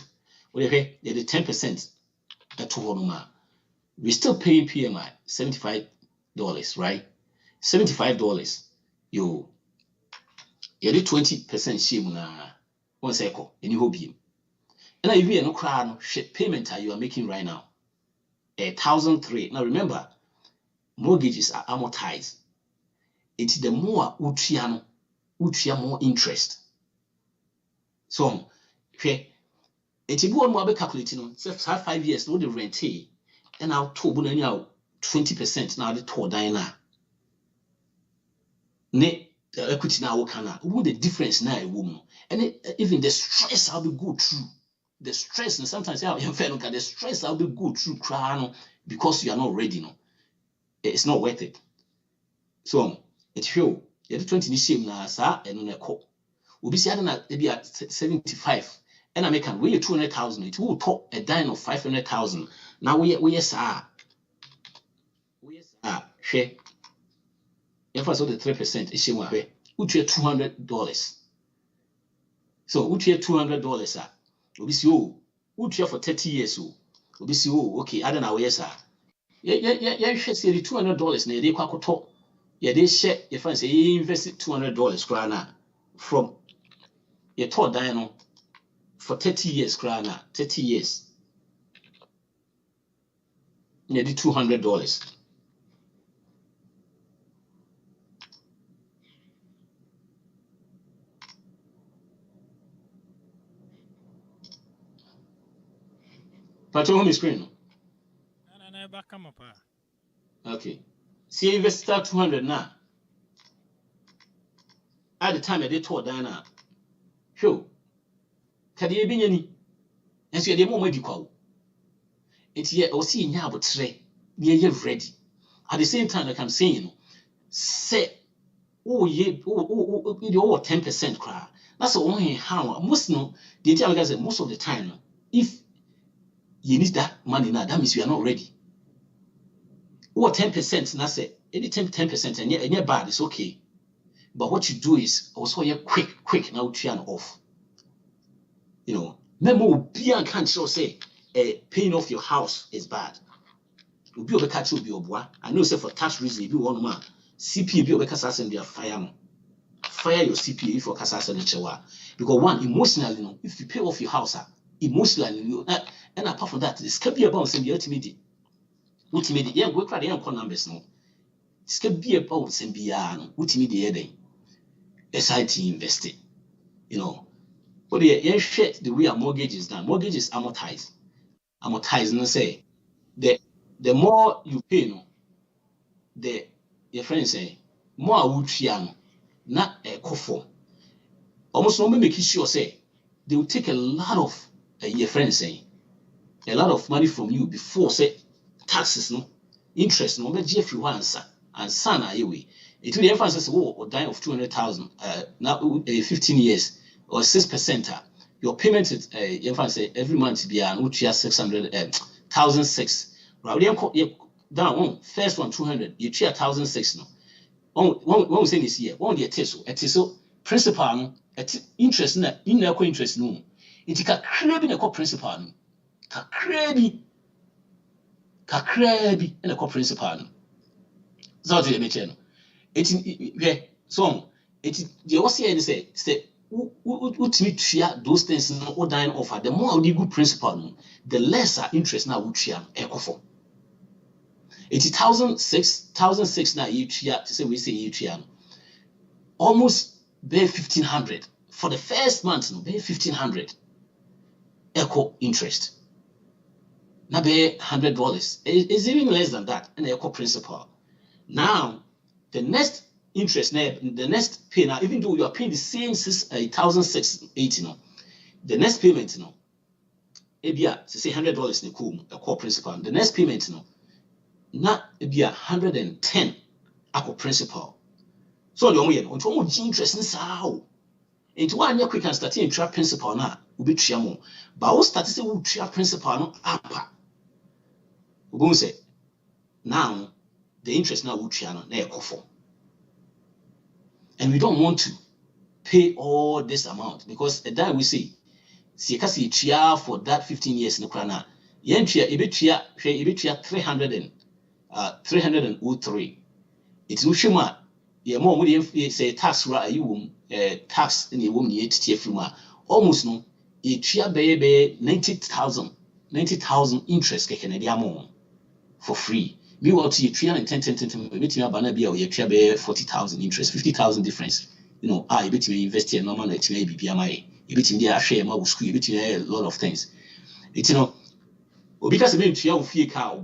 [SPEAKER 2] Whatever, the 10% at home, we're still paying PMI $75, right? $75. You did 20% shame na 1 cycle in your hobby. And I even no crown payment you are making right now. $1,003. Now remember, mortgages are amortized. It's the more utriano more interest. So, okay, it's a good more calculating. So 5 years, no the rent, and I'll talk 20% now the tour diner. Ne equity now can what the difference now a woman, and even the stress I'll be go through. The stress, and sometimes the stress I'll be go through crown because you are not ready. No, it's not worth it. So it's show you 20 shame na sa and no call. We'll be saying that maybe at 75, and I make a way 200,000. It will talk a dime of 500,000. Now we share. If I saw the 3%, it's shame away. Which $200. So which $200, we'll be see which for 30 years. We'll be see okay, I don't know where sir. Yeah, share say $200 na they quack talk. Yeah, they share if I say you invested $200 crana from your tour dino for 30 years crana, 30 years. Yeah, the $200. But your home screen.
[SPEAKER 1] No.
[SPEAKER 2] Okay. See, invest 200 now. At the time I did tour dina. Sure. Can you be any? And so you're more medical. It's yet or seeing you about tray. You're ready. At the same time, like I'm saying, say, you 10% cry. That's the only how most know the entire guys most of the time. If you need that money now, that means you are not ready. Or 10%, and I say any 10%, and you're bad, it's okay. But what you do is also you're quick now turn off. Memo be and can't show say paying off your house is bad. You'll be able to catch your boy. I know say for tax reason, if you want man, CP be able to catch and be a fire your CP if you catch and chewa. Because one, emotionally, if you pay off your house, emotionally, and apart from that, this can be about some ultimate. Ultimate, yeah, we try the numbers no. This can be about some beyond ultimate day. SIT investing, But the shit the way a mortgage is done. Mortgage is amortized. Amortized, say the more you pay, your friends say more I would share, not a coffee. Almost no make sure say they will take a lot of your friends say a lot of money from you before say taxes, interest, but Jeffrey answer and son away. It will the says, or die of 200,000 now 15 years or 6%. Your payment is every month be an 600,006. Right, down first one 200, you share 1,006 no. One say this year, one year so principal interest na in the interest no. It can create a principal no. Kakrebi and a principal. So to the mention. So it the OCN say ultimate share those things no dying offer. The more legal principal, the lesser interest now would share eco. 1,006 now each year to say we say each year. Almost be 1,500 for the first month, no be 1,500. echo interest. Na be $100. It's even less than that. And echo principal. Now, the next interest, the next pay now, even though you are paying the same 1,680, the next payment, ebia say $100 ne cool, a core principal. The next payment, na ebia 110 a principal. So the only interest in sao. Into one year quick and start in trap principal na ubi triamo. But what start to say we trap principal no apa. We say now the interest now we triano na ekofo. And we don't want to pay all this amount because at that we say see kasi tria for that 15 years in the krana. Yen tria ebetria 303. It's ushima ye more we say tax ra you tax in the woman yet from almost no a tria be 90,000 interest Canadian for free. Me what you 310 meeting about be or tria be 40,000 interest 50,000 difference. I bet you invest in normal let me be BMI. You bet in there share my school, you bet a lot of things. It's because I mean tria fee car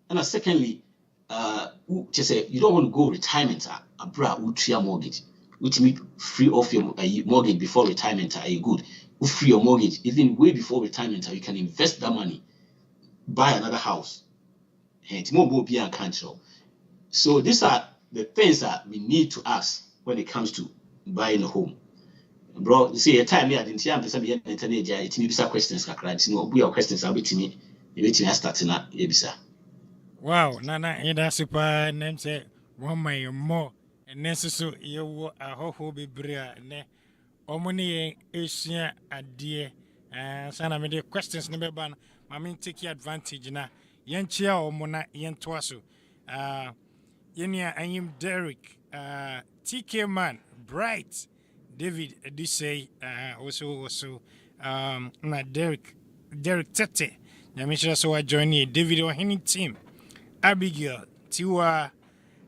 [SPEAKER 2] and secondly just say you don't want to go retirement abroad tria mortgage. Which means free off your mortgage before retirement are you good. You free your mortgage even way before retirement you can invest that money, buy another house. And more be cancel. So these are the things that we need to ask when it comes to buying a home. Bro, you see a time here I didn't hear some internet it may be some questions we are questions I'll be to me starting up yebisa.
[SPEAKER 1] Wow, Nana, that's super name say 1 million more. And then so you a whole be bria ne omoni Asia adie sana me the questions number ban mami take advantage na yenchia omona yentoaso yenia anyim Derek TK man bright David say also na Derek Tete nyamisha so join David Ohini team Abigail Tiwa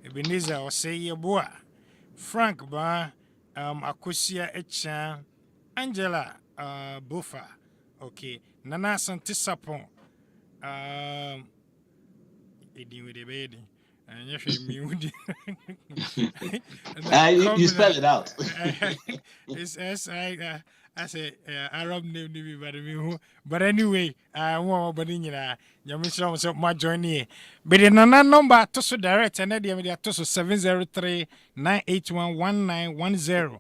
[SPEAKER 1] Ebenezer Oseye Boa Frank Ba Akosia Echa Angela Bofa okay Nana Santisapon Edi with the baby and you
[SPEAKER 2] you spell it out.
[SPEAKER 1] It's I say Arab name but anyway I want but you know so my journey but the Nana number to so direct and the to so 703-981-1910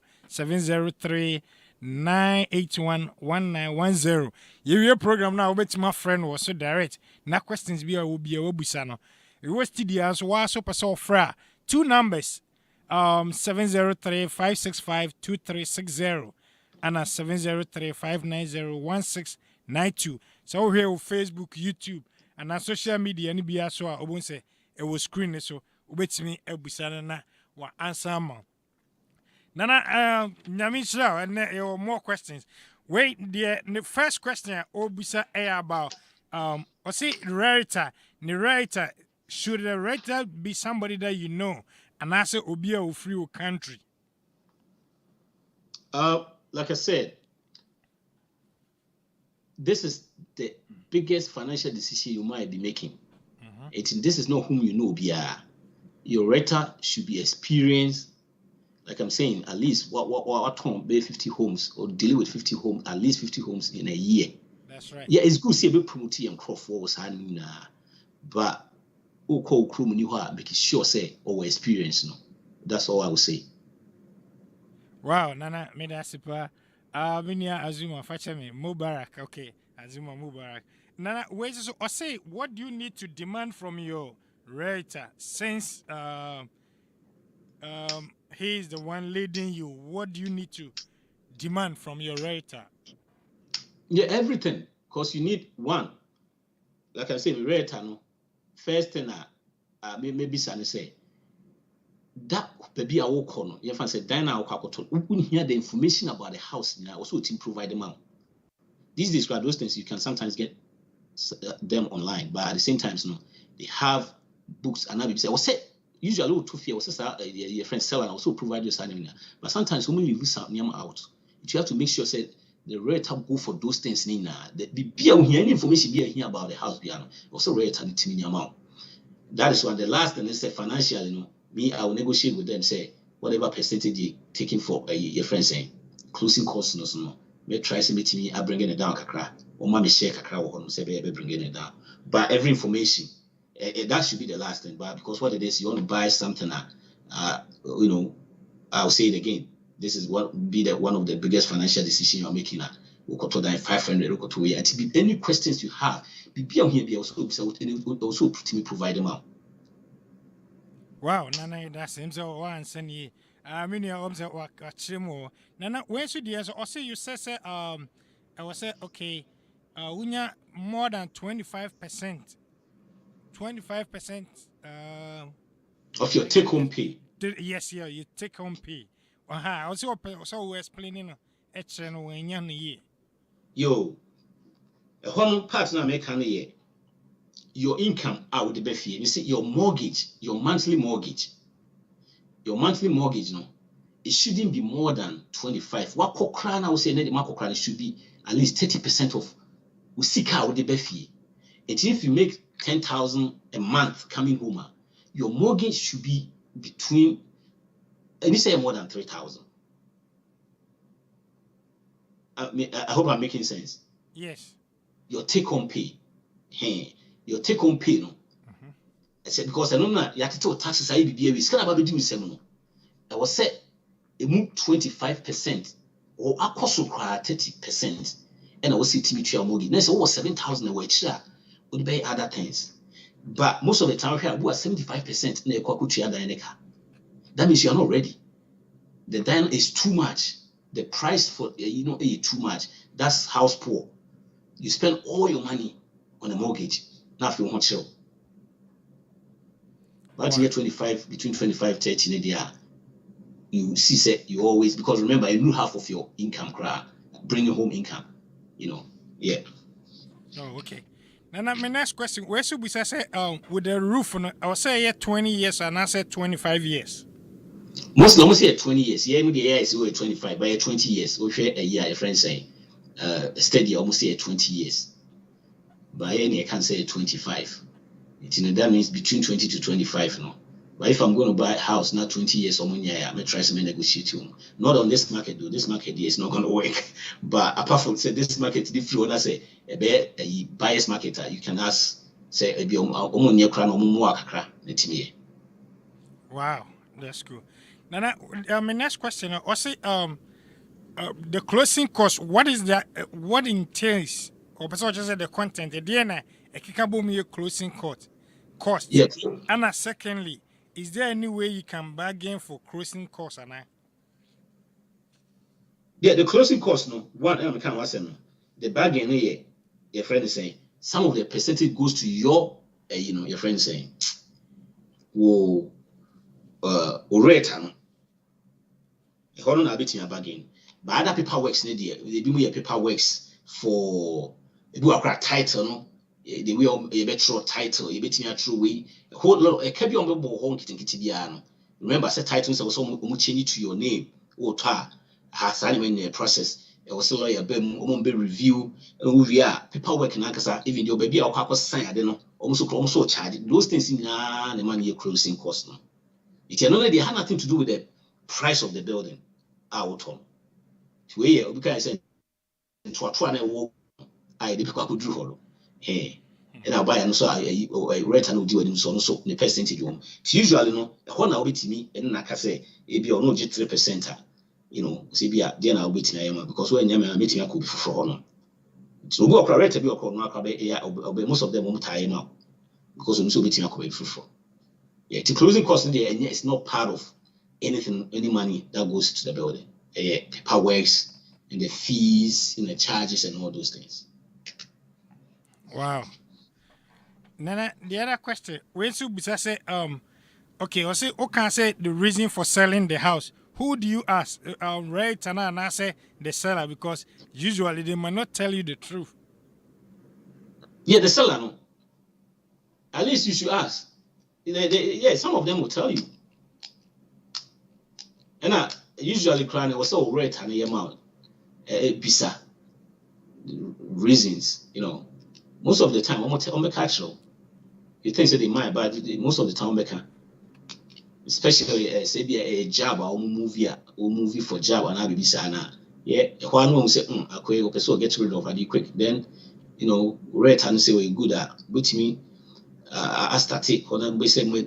[SPEAKER 1] 703-981-1910 your program now bet my friend was so direct na questions be will be a wobusano it was TDS was so person fra two numbers 703-565-2360 and 703-590-1692. So we here on Facebook, YouTube, and on social media. Any be so I won't say it was screen so wait me ebusana na wa answer man. Nana nyamisha and more questions. Wait, the first question obusa about I say narrator. Should the narrator be somebody that you know and I say obia free country?
[SPEAKER 2] Like I said, this is the biggest financial decision you might be making. This is not whom you know. Your renter should be experienced. Like I'm saying, at least what 50 homes or dealing with 50 homes, at least 50 homes in a year.
[SPEAKER 1] That's right.
[SPEAKER 2] Yeah, it's good to see a bit promoting and crop for us, but call crew making sure say or experience. That's all I would say.
[SPEAKER 1] Wow, Nana, me da super. Minya Azuma, facha me Mubarak. Okay, Azuma Mubarak. Nana, wait. So, I say, what do you need to demand from your realtor since he is the one leading you? What do you need to demand from your realtor?
[SPEAKER 2] Yeah, everything. Because you need one. Like I said, realtor. No, first thing maybe say. That baby I will call no. If I say Dina or Kakoto, we couldn't hear the information about the house now. Also, team provide them out. These describe those things you can sometimes get them online, but at the same time, they have books and I say, "What's it?" Usually, to fear was your friend seller also provide you something. But sometimes when you leave some out, you have to make sure say the realtor go for those things. The be any information be here about the house piano. Also realtor the amount. That is one. The last thing is say financial. Me, I will negotiate with them. Say whatever percentage you taking for your friend saying closing costs no. Me try to meet me. I bringing it down kakra. Or mommy share kakra or say be bringing it down. But every information that should be the last thing. But because what it is, you want to buy something I'll say it again. This is what be one of the biggest financial decisions you're making. We'll go to 500. We'll go to any questions you have. Be also provide them out.
[SPEAKER 1] Wow, Nana, that seems so one send I mean, you observe what more. Nana, where should you also you say I was say okay, we more than 25%. 25%
[SPEAKER 2] of your take-home pay.
[SPEAKER 1] Yes, yeah, you take home pay. Also, we're explaining extra when you're year.
[SPEAKER 2] Yo, a home partner make year. Your income out the Barfi. You see, your mortgage, your monthly mortgage, no, it shouldn't be more than 25. What Kokran I would say, it should be at least 30% of Usika with the Barfi. And if you make 10,000 a month coming home, your mortgage should be between, and you say more than 3,000. I hope I'm making sense.
[SPEAKER 1] Yes.
[SPEAKER 2] Your take-home pay. Your take-home pay, no. I said because I don't know you have to tell taxes. I be it's kind of do seven. I was said it move 25% or I cost 30%, and I was see Timothy mortgage. Next over 7,000 a week. Would be other things, but most of the time here we are 75% na ekwakutua dan ne ka. That means you are not ready. The dan is too much. The price for too much. That's house poor. You spend all your money on a mortgage. Now if you want chill. But you 25 between 25 30 in a year, you see say you always because remember you lose half of your income bring your home income. Yeah.
[SPEAKER 1] Oh, okay. Now, my next question: where should we say with the roof? I was say 20 years, and I said 25 years.
[SPEAKER 2] Most almost say 20 years. Yeah, maybe is 25, but 20 years. We share a year. A friend say, steady almost say 20 years. But any I can say 25. That means between 20 to 25. No, but if I'm going to buy a house not 20 years or more, I may try to negotiate. Not on this market though. This market is not going to work. But apart from say this market, if you want to say a buyer's market, you can ask say
[SPEAKER 1] Wow, that's cool. Now, my next question: also, the closing cost. What is that? What entails? Or just say the content. The DNA. A kikabo closing cost.
[SPEAKER 2] Yes.
[SPEAKER 1] And secondly, is there any way you can bargain for closing costs?
[SPEAKER 2] Yeah, the closing cost, no. One, I can't answer no. The bargain here, your friend is saying some of the percentage goes to your, your friend is saying, whoa, rate, no. Hold on a bit in your bargain. But other paper works, they do more paper works for do a title, no. The way a better title, a bit in a true way. A whole lot, a cabby on the home kitty. Remember, set titles also change to your name or tar. Has animated process. It was still a be review. We are paperwork and even your baby or sign. I don't know. Almost charge those things in the money closing cost. It they had nothing to do with the price of the building. Out on. To because I said, I did could do hollow. Hey, and I'll buy and so I rent and do it so the percentage. Usually, no, one will be to me, and like I say, it be or no 3%. CBA, then I'll be to because when you're meeting, I could be for honor. So go correct to be a corner, most of them won't tie now because I'm so meeting I could be for. Yeah, the closing cost in there, and it's not part of anything, any money that goes to the building. Paper works and the fees, the charges, and all those things.
[SPEAKER 1] Wow. Nana, the other question, when you say, okay, I say, okay, say the reason for selling the house. Who do you ask? Right, and I say the seller because usually they might not tell you the truth.
[SPEAKER 2] Yeah, the seller, no. At least you should ask. Yeah, some of them will tell you. And I usually crying, it was so red and your mouth. Bisa. reasons, most of the time, I'm catch you think that they might, but most of the time, especially say be a job or movie for job and I be sana. Yeah, one will say, okay, so get rid of it quick. Then, rate and say we're good at which me. I started when I'm saying we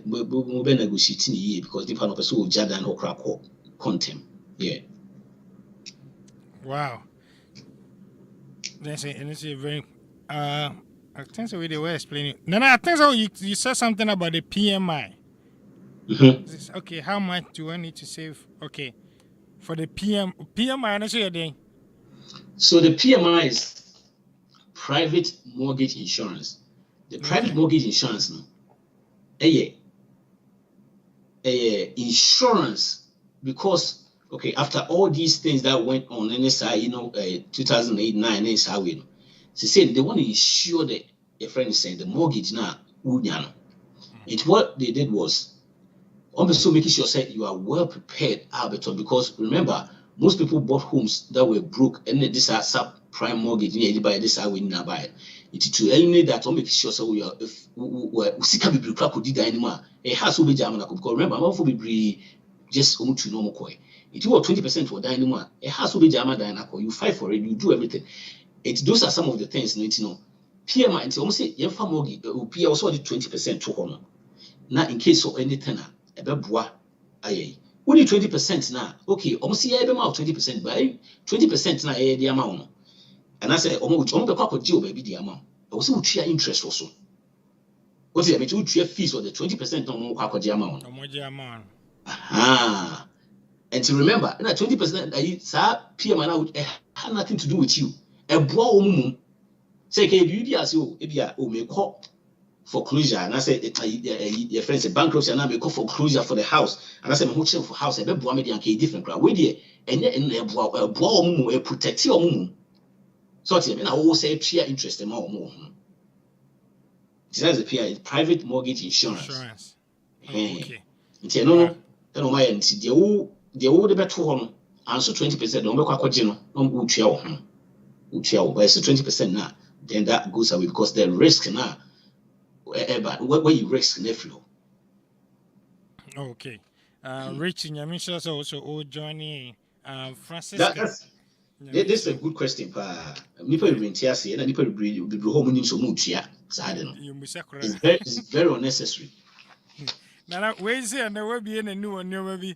[SPEAKER 2] negotiating here because the part of us will judge and crack content. Yeah.
[SPEAKER 1] Wow. That's a very I think so they were explaining. No, I think so you said something about the PMI. Okay, how much do I need to save? Okay. For the PMI, I say again.
[SPEAKER 2] So the PMI is private mortgage insurance. The private mortgage insurance, insurance, because after all these things that went on in this 2008, 9, this how we say they want to insure your friend is saying the mortgage now. And what they did was also making sure that you are well prepared, Alberto, because remember, most people bought homes that were broke and this are subprime mortgage. This how we now buy it. To eliminate that, to make sure so we are if can be crack did anymore. A house will be jamming because remember, I'm for be just almost to normal coin. If you are 20% for anymore, a house will be jamming you fight for it, you do everything. Those are some of the things you need to know. PMI and almost say your mortgage will also the 20% to honor. Now in case of anything. Only 20% now. Okay, almost see every amount 20%, but 20% now the amount. And I say, almost baby the amount. I was also interest also. What's it? I mean, fees for the 20% on the amount. And to remember, that 20% PMI now had nothing to do with you. A boy, say, you as you, may call foreclosure, and I said, your friends say bankruptcy, and I may call foreclosure for the house, and I said, hotel for house, a bit different crowd. With you, and a boy, a protect your moon. So I mean, I will say, peer interest in more. That's a peer private mortgage insurance. Okay. No, my end, the old better one, answer 20%, don't make a general, no Uchiao, but it's 20% now, then that goes away because the risk now. Where you risk nephew.
[SPEAKER 1] Okay. Reaching Yamisha also Johnny Francisca.
[SPEAKER 2] This is a good question. Nipper Rentiasi and Nipper be home in so much. It's very unnecessary.
[SPEAKER 1] Now, where's it? And there will be any new one. Maybe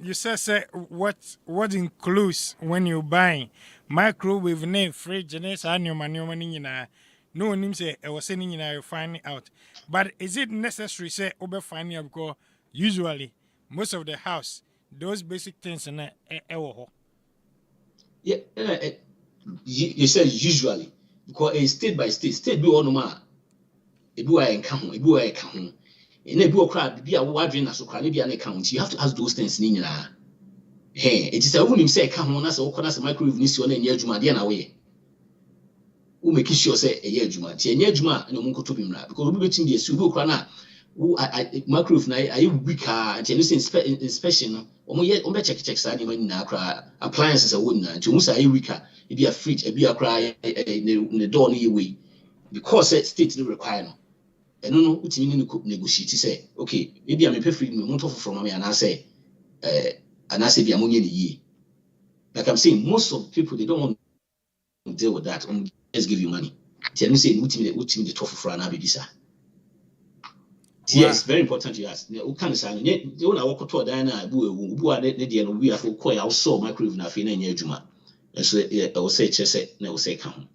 [SPEAKER 1] you say what includes when you buy microwave, name, fridge, and it's annual money in a. No one say I was saying you finding out. But is it necessary say over finding out because usually most of the house those basic things in
[SPEAKER 2] Yeah, you said usually because a state by state be on ma. Ebu I count, ebu I count. In a book crowd be a wandering as a crowd be an account. You have to ask those things in Hey, it is a woman say come on as a microwave needs to near Jumadian away. Who make sure say a year Juma, Juma, and Munko to him because we between the Subu Krana, who I microwave night, I weaker and inspection, or yet on check in appliances are wooden, to Musa a weaker, it be a fridge, a beer cry in the door near way because it states no requirement. And no, which meaning could negotiate to say, okay, maybe I'm a perfect month from me and I say, be ammonia the year. Like I'm saying, most of the people they don't want to deal with that. Just give you money. Tell me say the tough for an abisa. Yes, very important to ask. You can't say you don't walk to a diner, who are the we are for quite also microwave na fina in Juma. And so I will say no say come.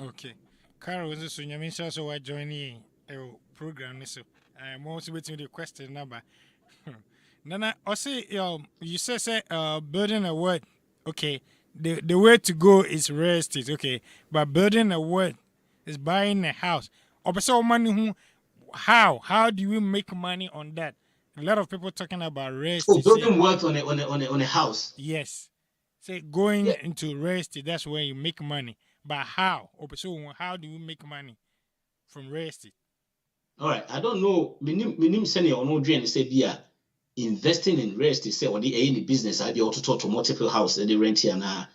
[SPEAKER 1] Okay. Carol was so you mean so I joining a program so I'm also waiting the question number. Nana, I say you say building a word. Okay. The way to go is real estate, okay, but building a word is buying a house. Also, money who, how do we make money on that? A lot of people talking about real estate.
[SPEAKER 2] Building work on a house.
[SPEAKER 1] Yes, say going into real estate, that's where you make money. But how? Also, how do you make money from real estate?
[SPEAKER 2] All right, I don't know. Minim senior or no dream say be investing in real estate, say, or the business, I be also to multiple house and they rent here now.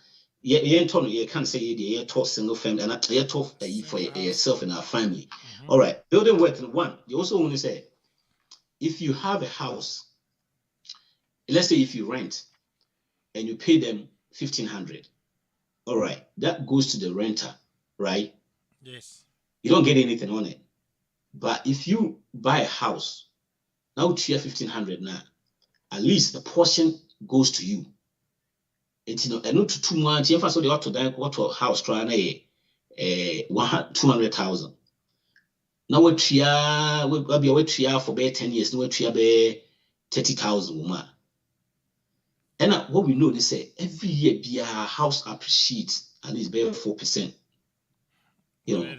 [SPEAKER 2] you can't say you talk single family and you talk for yourself and our family. All right, building work in one. You also want to say, if you have a house, let's say if you rent and you pay them 1,500, all right, that goes to the renter, right?
[SPEAKER 1] Yes.
[SPEAKER 2] You don't get anything on it. But if you buy a house, now to your 1,500 now, at least a portion goes to you. It's and not too much. If I saw the auto die, what house trying 200,000. Now we'll be for about 10 years, no be 30,000. And what we know, they say every year be a house appreciates at least by 4%. You know,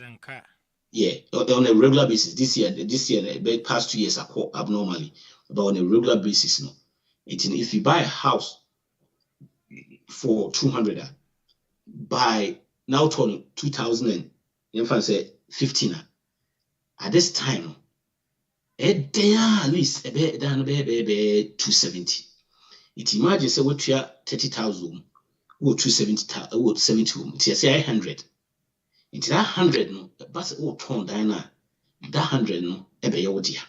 [SPEAKER 2] yeah, on a regular basis. This year, the past 2 years are abnormally, but on a regular basis, no. If you buy a house for 200, by now turn 2015, at this time, at least a bit 270. It imagine say what you are 30,000 or 270 or 70. It's say 100. Into that 100 no, but all torn down that 100 no, ebe your dear.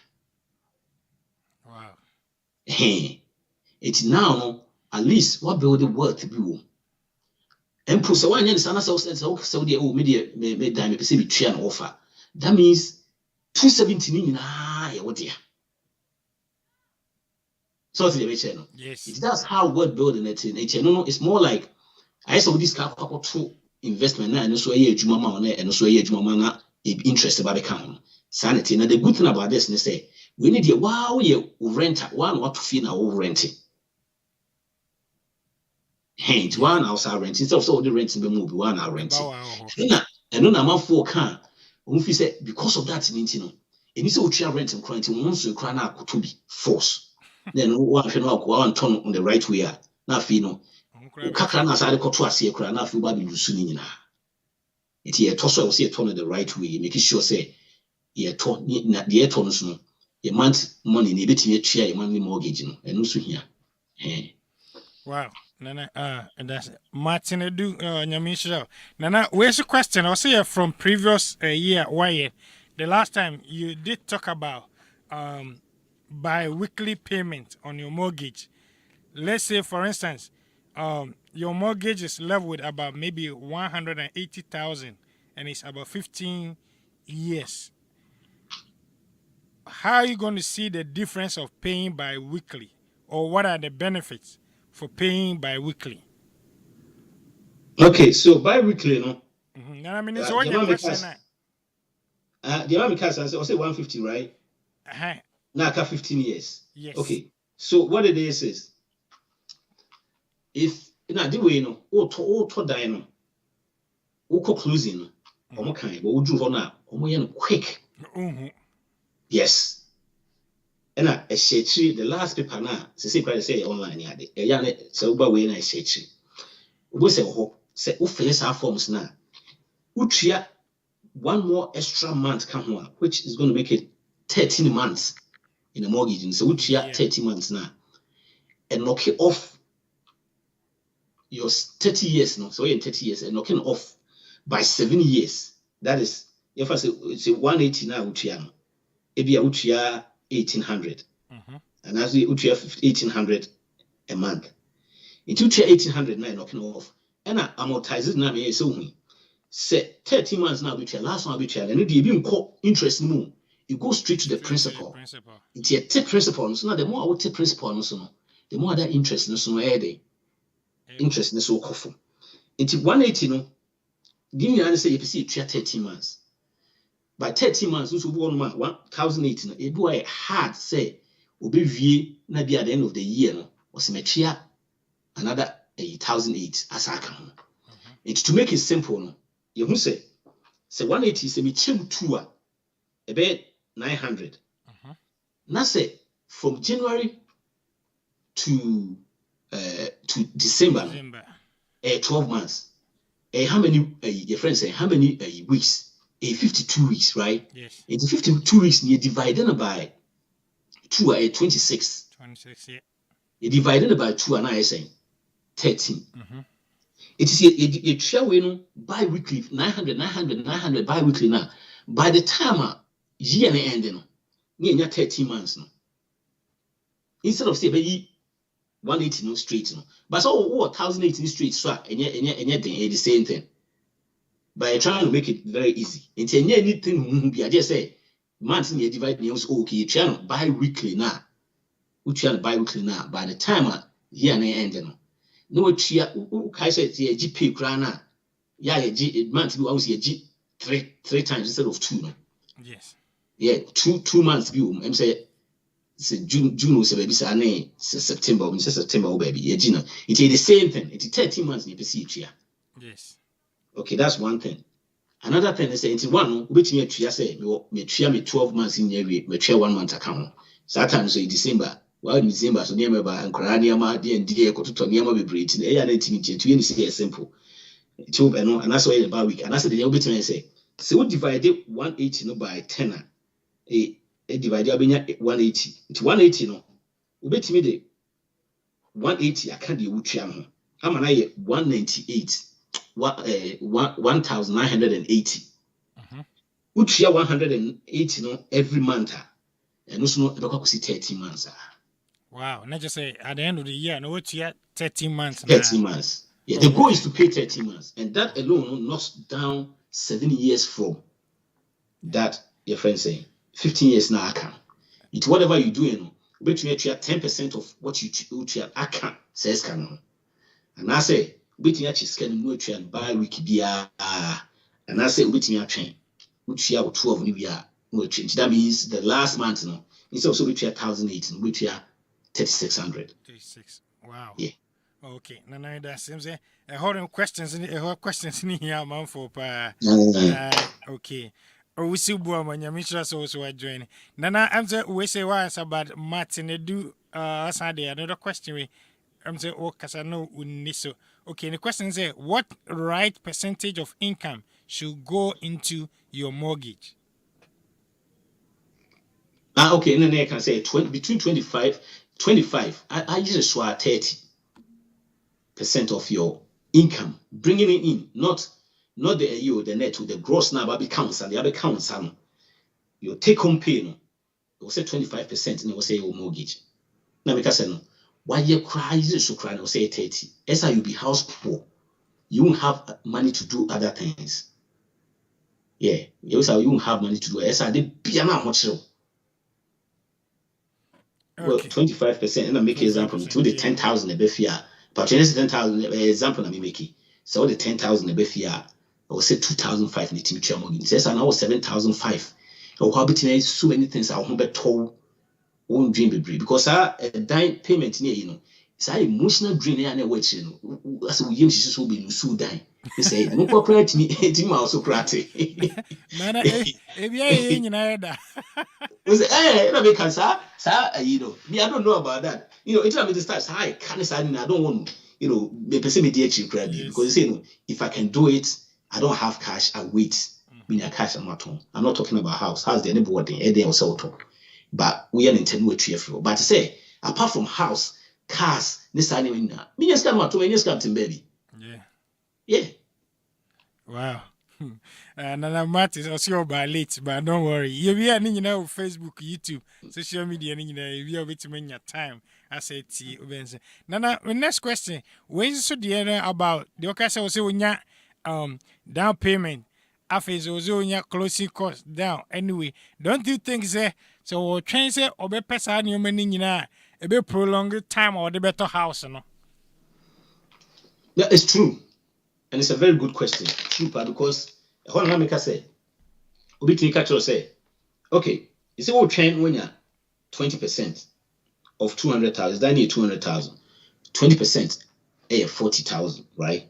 [SPEAKER 1] Wow.
[SPEAKER 2] Hey, it's now at least what build the work to be. And push one yen sana so the old media made dime be an offer. That means 270 your dear. So
[SPEAKER 1] yes,
[SPEAKER 2] that's how word building it in. It's more like I saw this couple two investment now and so a jumama and so a jumama interest about the count. Sanity. Now the good thing about this is say we need a wow you rent one what to feel now renting. Hey, one outside rent instead of so the renting be movie one hour renting. And no amount for can say because of that in and you say what you are renting crying once you cry now could be force. Then one turn on the right way. Now feel kakra na sare koto ase kra na afi ba be lusu ni nyina enti ye to so we say turn the right way, make sure say ye to na ye to no so no ye month money na betimi atua ye monthly mortgage no eno so hia
[SPEAKER 1] wow. Nana, and that's Martin Edu Nyamisha. Nana, where's the question? I'll say from previous year, why the last time you did talk about bi-weekly payment on your mortgage. Let's say, for instance, your mortgage is level with about maybe 180,000 and it's about 15 years. How are you going to see the difference of paying bi-weekly, or what are the benefits for paying bi-weekly?
[SPEAKER 2] Okay, so bi-weekly, no.
[SPEAKER 1] Mm-hmm. I mean, it's one question.
[SPEAKER 2] The amount of I say 150, right? Now, 15 years.
[SPEAKER 1] Yes.
[SPEAKER 2] Okay, so what it is if the way you know, auto dying, auto closing, or kind, but we do for now, quick. Yes. And a shade the last paper now, say online, so by way I say, we say, face our forms now. Utria, one more extra month come on, which is going to make it 13 months in a mortgage. And so Utria 30 months now, and knock it off your 30 years now. So in 30 years, and knocking off by 7 years. That is, if I say it's 180 now, Utria, maybe Utria 1,800. And as we Utria 1,800 a month. In Utria 1,800 now knocking off. And I amortize it now, so we say 30 months now, Utria, last one Utria, and you even call interest more. You go straight to the principal. It's a tip principal. So now the more I would take principal, the more that interest no so the interest no so coffee. It's 180 no. Give me say if you see 30 months. By 30 months, this will be 1,080 no. It do hard say obi vie na be at the end of the year no. Or symmetria another 1,008 as I can. It's to make it simple no. You who say 180 say me chim two a bit 900. Now say from January to December. 12 months. How many your friends say how many weeks? 52 weeks, right?
[SPEAKER 1] Yes.
[SPEAKER 2] It's 52 weeks you divided by 2 26.
[SPEAKER 1] 26, yeah.
[SPEAKER 2] You divided by 2 and I say 13. It is a share we bi-weekly 900 bi-weekly now. By the time year ending, near 13 months no. Instead of say 180 no straight no. But so 1080 straight so and the same thing. By trying to make it very easy. It's anything I just say months in divide news okay channel bi-weekly now. Which are bi-weekly now. By the time year ending no chia kai say ye GP krana ya ye month bi always ye three times instead of 2 no.
[SPEAKER 1] Yes.
[SPEAKER 2] Yeah, 2 months bi am say June say baby say na September baby ye gina it is the same thing. It is 13 months you see chia.
[SPEAKER 1] Yes.
[SPEAKER 2] Okay, that's one thing. Another thing is say one no betimi atwa say me twa me 12 months in year me twa 1 month account. Sometimes so December well, December so near me ba nkra niam ade ndie kototo niam bebre ti e ya na timi tie tu ni say simple. Two no and that's why about week and that's the you betimi say so we divide 180 no by 10 a divide abenya 180. It's 180 no we betimi de 180 aka de wutwa ho ama na ye 198 1980. Wutwa 180 no every month and also no e 13 months.
[SPEAKER 1] Wow, not just say at the end of the year, no, what's yet 13 months.
[SPEAKER 2] 13 months. Yeah, the goal is to pay 13 months, and that alone knocks down 7 years from that. Your friend saying 15 years now I can. It's whatever you do, you know, bet you 10% of what you I can says can. And I say, bet you can no and buy wiki beer. And I say, bet you train, which you have 12 new year no change. That means the last month, no, it's also bet you 1,008, which you 3,600.
[SPEAKER 1] 36. Wow.
[SPEAKER 2] Yeah.
[SPEAKER 1] Okay. No, that seems a whole questions in here, man, for okay. Or we see boy when your mission also join. Nana, I'm saying we say why about Martin do Sunday. Another question I'm saying oh cause I know uniso. Okay, the question is what right percentage of income should go into your mortgage?
[SPEAKER 2] Okay, and then I can say between 25. I usually swear 30% of your income, bringing it in, not the net to the gross number becomes and the other counts and your take home pay no, it will say 25% and it will say your mortgage. Now because no, why you cry is so cry, it will say 30. As you be house poor, you won't have money to do other things. Yeah, you won't have money to do as I did be much. Well, 25%, and I make an example to the 10,000 a befia. But 10,000 example, I make it. So the 10,000 a befia, I will say 2,500 in the team chairman. Says I know 7,500. Or how between so many things I won't told won't dream be because a dime payment near you know. It's an emotional dream and a witch, you know. As we use will be so dying. They say, no corporate me, team also cratty.
[SPEAKER 1] Nana, if you're in either.
[SPEAKER 2] You say, hey, let me can sir, you know, me, I don't know about that. You know, it's not me to start. I can't say I don't want, you know, me person me DH credit because you say, you know, if I can do it, I don't have cash. I wait. Meaning cash I'm not home. I'm not talking about house. House the anybody, anything or so. But we are intending to cheerful. But to say, apart from house, cars, this anyway, me just come out to me, just come baby. Yeah.
[SPEAKER 1] Wow. Nana Martin, I see you by late, but don't worry. You be on Facebook, YouTube, social media, you are waiting your time. I said to you, Nana, the next question. When you said the other about the occasion was when you down payment, after also your closing cost down. Anyway, don't you think say so? Change say or be person you meaning a bit prolonged time or the better house, no?
[SPEAKER 2] That is true. And it's a very good question. True, because what Namika said, Obi Catcher say, okay, you see what train when you're 20% of 200,000, then you 200,000, 20%, 40,000, right?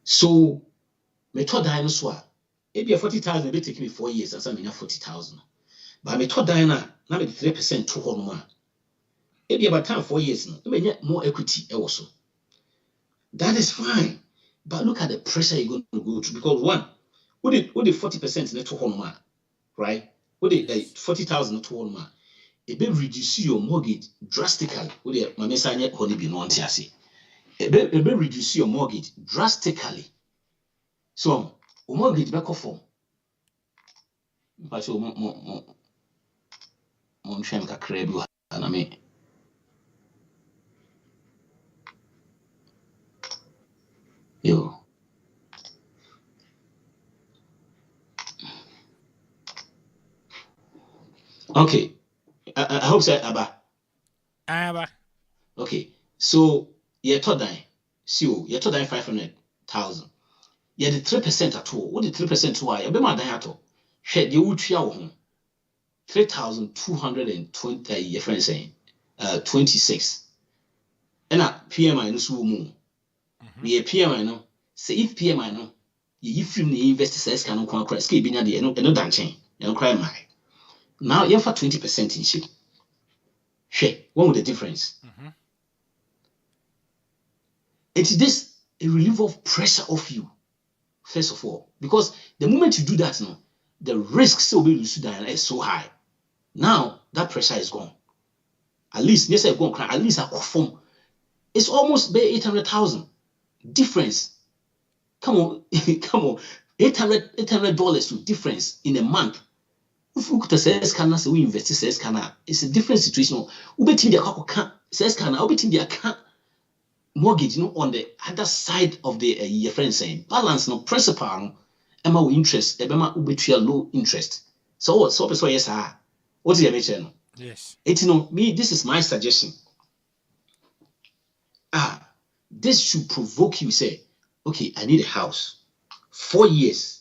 [SPEAKER 2] So, me told dinosaur, maybe 40,000, maybe take me 4 years, and something 40,000. But me told Diana, now maybe 3% to 1 month. Maybe about time 4 years, no, maybe get more equity also. That is fine. But look at the pressure you're going to go through. Because one, what the 40% in to 1 month, right? What the 40,000 to 1 month, it will reduce your mortgage drastically. What the Mamesanya Honey be non tiasi. it will reduce your mortgage drastically. So, mortgage back off form. But you mon try make crab you and I mean. Yo. Okay. I hope so, Abba. Okay. So, you're told that. So, you're told that 500,000. You're the 3% at all. What the 3% to why? You're better than at all. Shed you would try 3,220, your friend saying, 26. And a PMI no so moon. We a PMI no. Say if PMI no, you film the investors can no crash, keep in the no dancing, and cry my. Now you're for 20% in ship. Share one with the difference. It is this a relief of pressure off you, first of all, because the moment you do that, no, the risk still be is so high. Now that pressure is gone. At least yes, I go at least I perform. It's almost bare 800,000 difference. Come on, come on, $800 to difference in a month. If you could say scanner, so we invest in scanner. It's a different situation. We bet in the account scanner. We bet in the account mortgage, on the other side of the your friend saying balance no principal no emma interest ebema ubetua low interest. So what yes what is your mention?
[SPEAKER 1] Yes.
[SPEAKER 2] It's me, this is my suggestion. This should provoke you say, okay, I need a house. 4 years.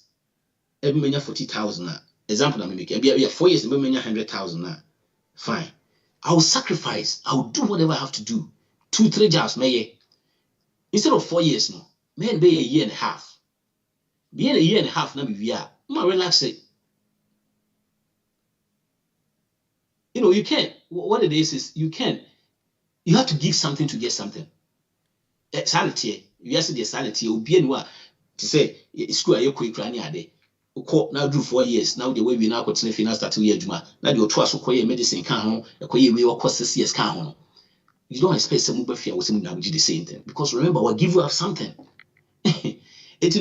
[SPEAKER 2] Every 40,000. Example, I'm making 4 years, every 100,000. Fine. I will sacrifice. I will do whatever I have to do. 2-3 jobs, may instead of 4 years, no, may be a year and a half. Be a year and a half, now be relax it. You can't. What it is you can't. You have to give something to get something. Sanity. You see the sanity. You'll be anywhere to say school. Are you quick? Now do 4 years. Now the way we now continue finance start 2 years. Now the trust will medicine can't. We will cost 6 years can't. You don't expect some people fear some now do the same thing because remember we give you up something. It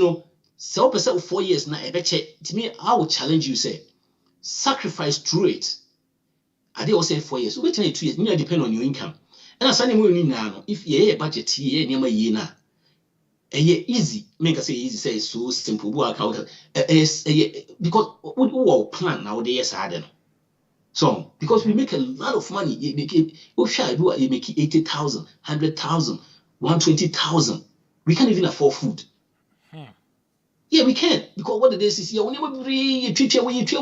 [SPEAKER 2] so 4 years now. I bet you to me I will challenge you say sacrifice through it. I did also say 4 years. Wait 2 years. You depend on your income. And as I know, if you have a budget here, near my year now, easy. Make us say easy. Say so simple. Work out. Because we plan nowadays harder. So because we make a lot of money, you make it. You make 80,000, 100,000, 120,000. We can't even afford food. Yeah, we can because what it is here. Whenever you treat TV, you treat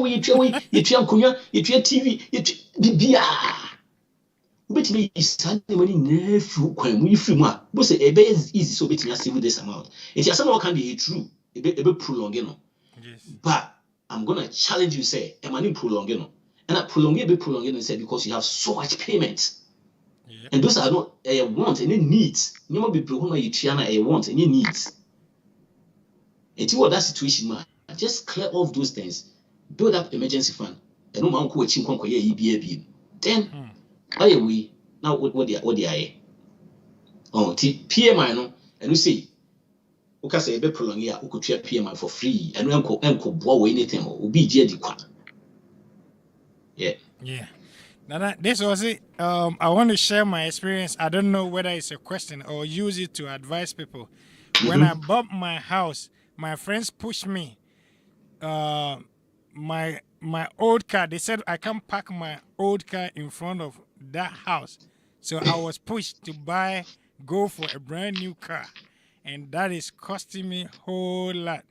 [SPEAKER 2] but me is standing money nephew when we film but say a is easy so betting us with this amount. It's someone can be true, a bit prolonging.
[SPEAKER 1] Yes.
[SPEAKER 2] But I'm gonna challenge you, say, a money prolonging. And I prolong it, prolonging and say because you have so much payment.
[SPEAKER 1] Yeah.
[SPEAKER 2] And those are not a want any needs. You might be prolonging you chiana a want any needs. And you what that situation, man. Just clear off those things, build up emergency fund, and no man coaching EBA. Then we now what they are. Oh, PMI no, and you see, okay, say a bit prolong here, who could share PMI for free, and uncle bow anything or be JD. Yeah.
[SPEAKER 1] Yeah. Now this was it. I want to share my experience. I don't know whether it's a question or use it to advise people. When I bought my house, my friends pushed me. My old car. They said I can't park my old car in front of that house, so I was pushed to go for a brand new car, and that is costing me a whole lot.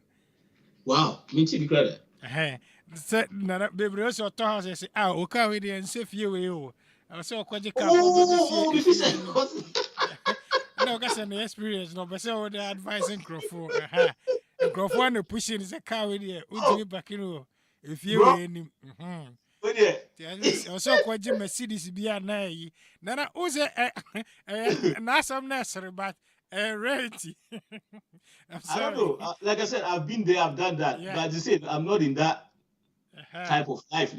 [SPEAKER 2] Wow, me too, be credit.
[SPEAKER 1] Said na baby also to house say okay we dey and say few we o. I say okwaje car no guys an experience no but say what the advice and crofo crofo no pushing is a car we dey untimi back no if you we any also okwaje Mercedes bia na yi na uze na some nursery but rarity.
[SPEAKER 2] I don't know. Like I said, I've been there, I've done that. Yeah. But as I said, I'm not in that type of life,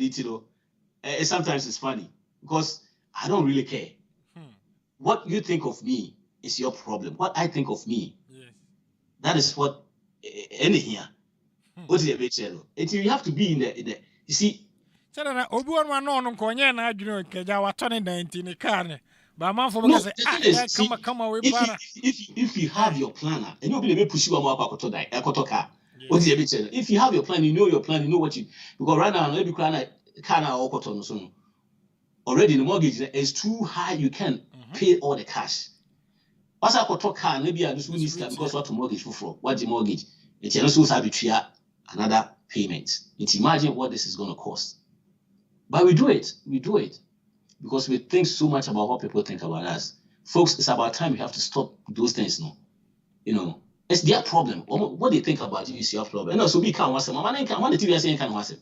[SPEAKER 2] sometimes it's funny because I don't really care. What you think of me is your problem. What I think of me,
[SPEAKER 1] Yes.
[SPEAKER 2] that is what any here. What is the bit? You have to be in the you see.
[SPEAKER 1] So that Obi-Wan no konye na adwene keja wa 2019 car ne. But man for
[SPEAKER 2] No,
[SPEAKER 1] say
[SPEAKER 2] the thing is, see,
[SPEAKER 1] come away
[SPEAKER 2] if
[SPEAKER 1] pana.
[SPEAKER 2] you have your planner, and you'll be push you about a car. What is
[SPEAKER 1] Yes.
[SPEAKER 2] the bit? If you have your plan, you know your plan, you know what you because right now maybe car now or cotton so already the mortgage is too high. You can pay all the cash. What's a cotton car? Maybe I just need because what to mortgage for? What the mortgage? It's also have another payment. It's imagine what this is going to cost. But we do it. We do it because we think so much about what people think about us. Folks, it's about time we have to stop those things now. You know, it's their problem. What they think about you is your problem. And also, we can't watch them. I want the TV saying can't watch them.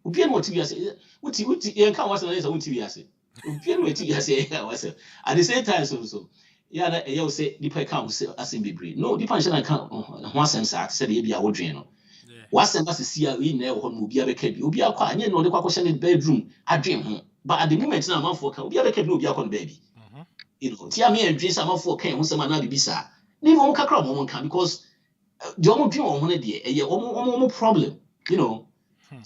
[SPEAKER 2] We can't watch TV say. What you can't watch them is on TV say. We can't watch TV say can't watch them. At the same time, so yeah, you say the people can't say as in be no, the people can't watch them. Say they be a would know. What's the see we never will be a baby. You'll be a quiet, you know, the question in the bedroom. I dream. But at the moment, now, I'm for can be a baby, no be a baby. You know, Tia me and dreams I'm for can, who's a man not be sad. Leave on Kakra won't come because the only dream on one idea, a problem, you know.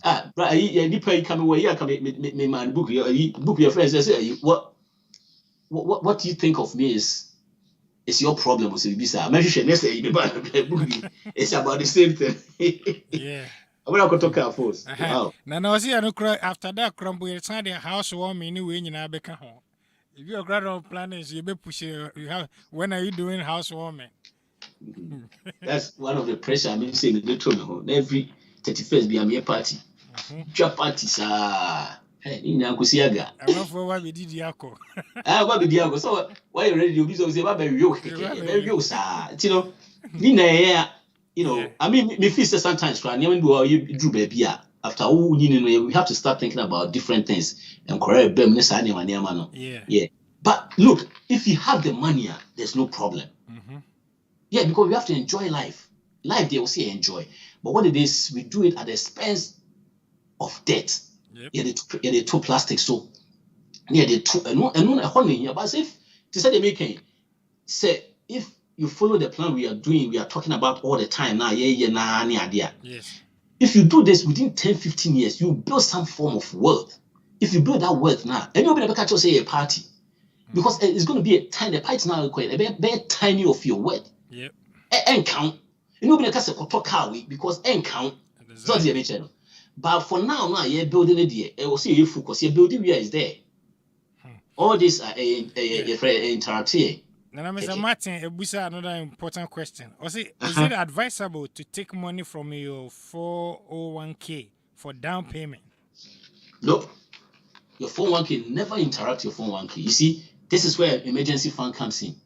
[SPEAKER 2] But I pay come away, I come me man book your friends. I say, what do you think of me is your problem? Was it I'm say it's about the same thing.
[SPEAKER 1] Yeah.
[SPEAKER 2] I'm not going to talk first.
[SPEAKER 1] Wow. Now, see, after that, crumble, it's not the housewarming anyway in Abeka home. If you're grand planners, you be pushing. You have. When are you doing housewarming?
[SPEAKER 2] That's one of the pressure. I mean, saying the truth. Every 31st be a mere party. Your parties are. Hey, in Uncle Siaga.
[SPEAKER 1] I'm not for what we did, Yako.
[SPEAKER 2] What did Yako? So, why you ready to be so say, what very you, sir? You know, Nina, you know, I mean, me feel sometimes, right? You do baby. After all, we have to start thinking about different things and correct them. Yeah. But look, if you have the money, there's no problem. Yeah, because we have to enjoy life. Life, they will say enjoy. But what it is, we do it at the expense of debt. Yeah, the two plastics. So, yeah, the two, and honey here. But if to say the making, say if you follow the plan we are doing, we are talking about all the time now. Yes. If you do this within 10-15 years, you build some form of wealth. If you build that wealth now, and you'll be able to say a party. Because it's going to be a tiny party now, a very tiny of your wealth. Yep. And count. You know, because and count. So the mention. But for now, you're building a idea. I will see you focus. You're building where is there. All this are interactive.
[SPEAKER 1] Now, Mr. Martin, another important question. Is it advisable to take money from your 401k for down payment?
[SPEAKER 2] No. Your 401k never interrupt your 401k. You see, this is where emergency fund comes in.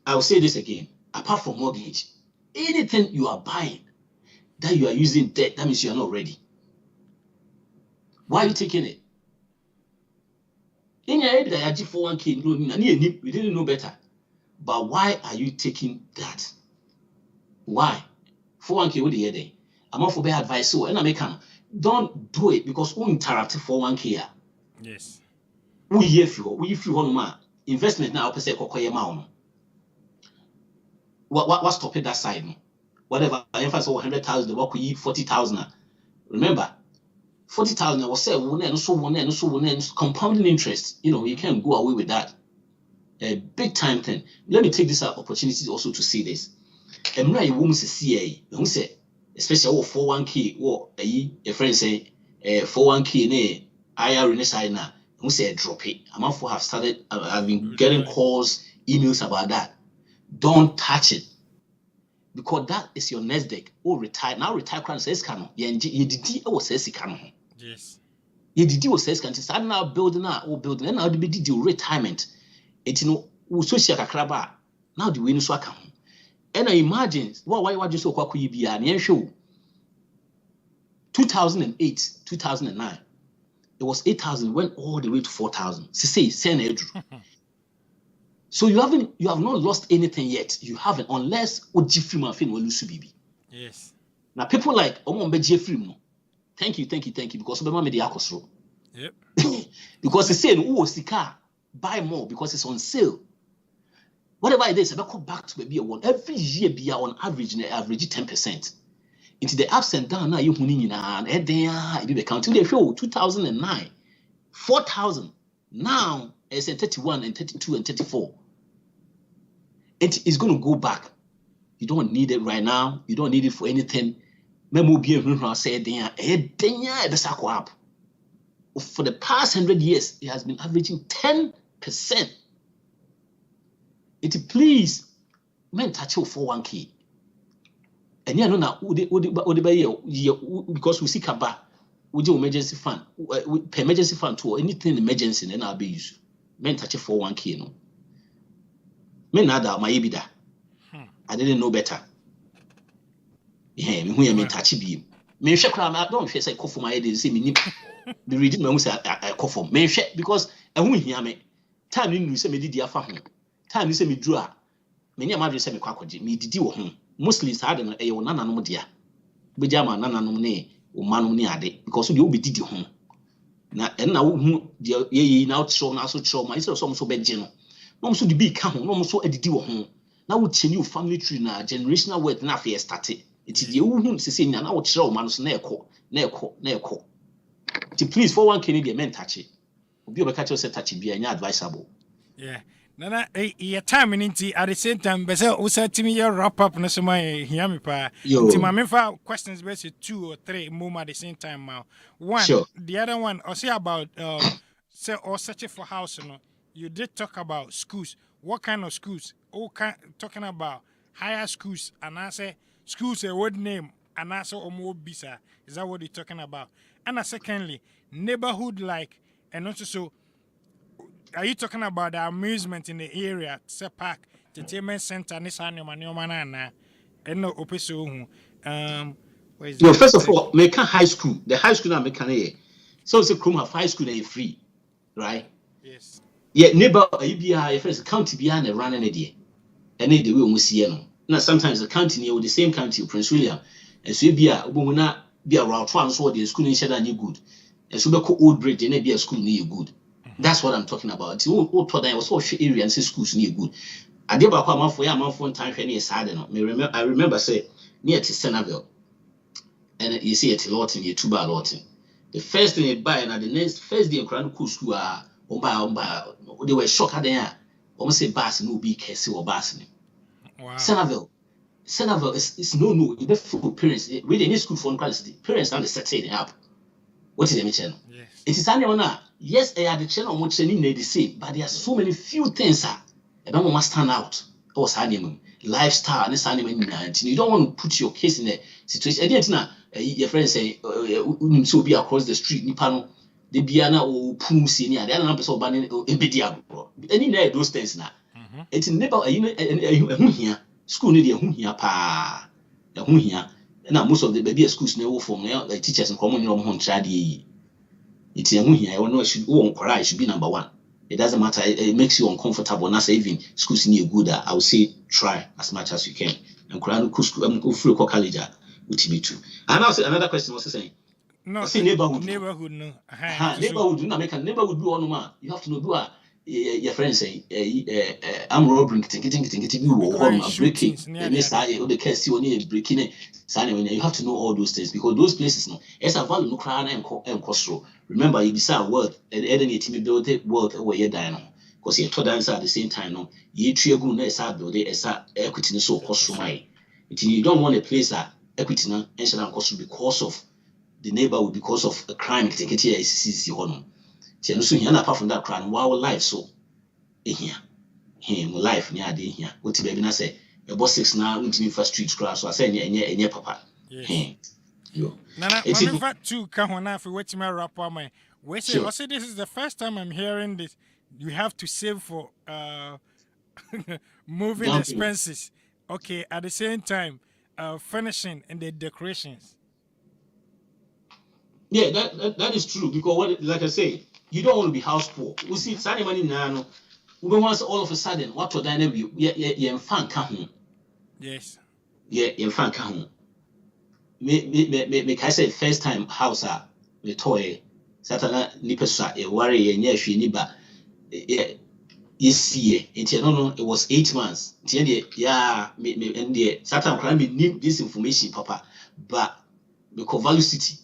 [SPEAKER 2] I will say this again. Apart from mortgage, anything you are buying that you are using debt, that means you are not ready. Why are you taking it? In your head, that 401k, we didn't know better. But why are you taking that? Why? 401k, what do you say? I'm not for bad advice. So, and I make don't do it because we interrupt 401k.
[SPEAKER 1] Yes.
[SPEAKER 2] We if you want investment now, per se, what stopping that side? Whatever, I emphasize 100,000, what could you 40,000? Remember, 40,000 was said, compounding interest. You know, you can't go away with that. A big time thing. Let me take this opportunity also to see this. And when you want to see especially 401k, or a friend say 401k, IR in the side now, who said drop it. I'm for have started, I've been getting calls, emails about that. Don't touch it. Because that is your next deck. Oh, retire. Now retire crown says canon. You did or says canon.
[SPEAKER 1] Yes.
[SPEAKER 2] You did or says canon. Start now building and now the did retirement. It social craba. Now the win so account. And I imagine why you so kwaku be an show. 2008, 2009. It was 8,000, went all the way to 4,000. Say, so you have not lost anything yet. You haven't, unless Ojifima film will lose baby.
[SPEAKER 1] Yes.
[SPEAKER 2] Now people like Jeffrey. Thank you, because Obama made the Akosro.
[SPEAKER 1] Yep.
[SPEAKER 2] Because they say, oh, Sika, buy more because it's on sale. Whatever it is, I go back to maybe one every year be on average 10%. Into the ups and down now you and then you be counting the show 2009 4,000 now it's 31 and 32 and 34. It is going to go back. You don't need it right now. You don't need it for anything. For the past 100 years, it has been averaging 10%. It please men touch you for 1K. And you know now, because we see Kaba, we do emergency fund, pay emergency fund to anything emergency, then I'll be used. Men touch it for 1K. No, men nada my ebida. I didn't know better. Yeah, me who am touch it. Me share crime. I don't say cough for my head. Say me be reading me say I cough for me share because I won't hear me. Time you say me did the afa home. Time you say me draw. Me near madre say me kwakoji. Me didi wo home. Mostly it's hard and you nana no dia. Bejama nana no ne o manu ni ade because you be didi home. Na na wo ye na outro na so tro ma instead of some so beje no. No so the be ka ho, no so edidi wo home. Na wo change your family tree na generational wealth na fe started. It is the who say na na wo kire o man so na ekọ. Please for 1K need the men touch it. Obi obeka say touch it be any advisable.
[SPEAKER 1] Yeah. Nana your time into at the same time but say also timi your wrap up no so my hear me pa. Nti ma me fa questions best 2 or 3 more at the same time now. One sure. The other one I say about say or searching for house no. You did talk about schools. What kind of schools? Talking about higher schools and I say schools a word name and also omo bisa. Is that what you're talking about? And secondly, neighborhood like and also so are you talking about the amusement in the area, say park, entertainment center, and no opeso
[SPEAKER 2] no, first of all, make a high school. The high school now make an so it's a Chrome have high school they free, right?
[SPEAKER 1] Yes.
[SPEAKER 2] Yeah, neighbor ABI first county behind a running idea. And they will see no. Now sometimes the county near the same county, Prince William, and so be a woman be a route transfer the school in Shada new good. And so be old bridge and be a school near good. That's what I'm talking about. It's all taught that was all area and say schools near good. I did about my phone time for any side. I remember say near to Centerville. And you see it a lot in your 2 bar lot. The first thing they buy and at the next first day in Crown school are they were shocked at there. Almost say bass no be Cassie or bass.
[SPEAKER 1] Wow.
[SPEAKER 2] Centerville is no. You better for parents. Really, any school for parents now they setting up. What is the mission?
[SPEAKER 1] Yes.
[SPEAKER 2] It is only yes, I had the channel on which they say, but there are so many few things that don't must stand out. Or lifestyle and this animal. You don't want to put your case in a situation. Your friends say, so be across the street, Nipano, the Biana or Pum Senior, the other person banning Ebidia. Any those things now. It's never here. School need a here pa. Here. Now most of the baby schools know from like teachers in common room home tradi. It's a here. I know it should be number 1. It doesn't matter. It makes you uncomfortable. Not even schools need good. I would say try as much as you can. And go free college would be true. And now another question was saying.
[SPEAKER 1] No,
[SPEAKER 2] say neighborhood.
[SPEAKER 1] Neighborhood no.
[SPEAKER 2] Neighborhood do not make a neighborhood do on man. You have to know do your friends say I'm robbing breaking the case you breaking you have to know all those things because those places no as a value no cry and cost. Remember you decide worth and any team build it worth where you die no because you dance at the same time no you tree go na esa build it esa equity no so cost mai you don't want a place that equity no and shall cost because of the neighborhood because of a crime take it here is hono apart from that crime wildlife so here life near day here what baby na say about 6 now into first street class so I say any papa
[SPEAKER 1] yo nana I'm fact too can one for what my rapper my we say I say this is the first time I'm hearing this you have to save for moving expenses okay at the same time finishing and the decorations.
[SPEAKER 2] Yeah, that is true because what like I say you don't want to be house poor. We see Sunday money now. We want all of a sudden what to dine you. Yeah, fan come.
[SPEAKER 1] Yes.
[SPEAKER 2] Yeah, fan come. Me I say first time house me toy. Satana nipesa e worry e nya hwe ni ba. Yes, yeah. No, it was 8 months. Yeah, me and the certain crime need this information, Papa. But because value city,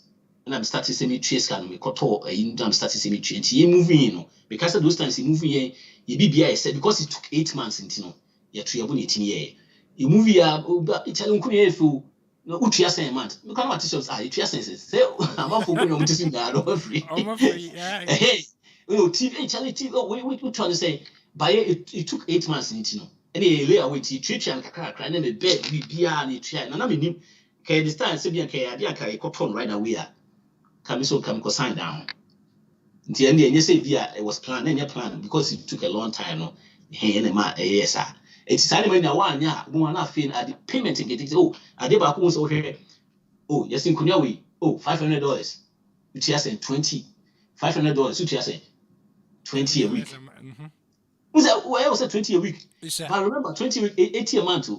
[SPEAKER 2] and I'm starting semi trace can me koto I'm starting semi trace. You moving, you know, because of those times you moving here, you BBI said because it took 8 months into no, you're 18 year. You move here, it's a long year for no utia say month. You can't t-shirts are utia senses. Say, I'm not for going on to that free.
[SPEAKER 1] I'm free. Yeah.
[SPEAKER 2] Hey, oh, TV, Charlie, TV. Oh, we trying to say. But it took 8 months into no. Any lay away to treat and crack, and then a bed we be and try. And I mean, okay, this time, Sabian K, I didn't carry cotton right away. Come so come go sign down. The end, you say, yeah, it was planned, and your plan because it took a long time. No, hey, and a yes, sir. It's time when you want, yeah, one half in at the payment and getting, oh, I did back home, okay. Oh, yes, in Kunyawi, oh, $500. Which has $20, $500, which has 20 a week. Where was it 20 a week? I remember 20 a week, 80 a month.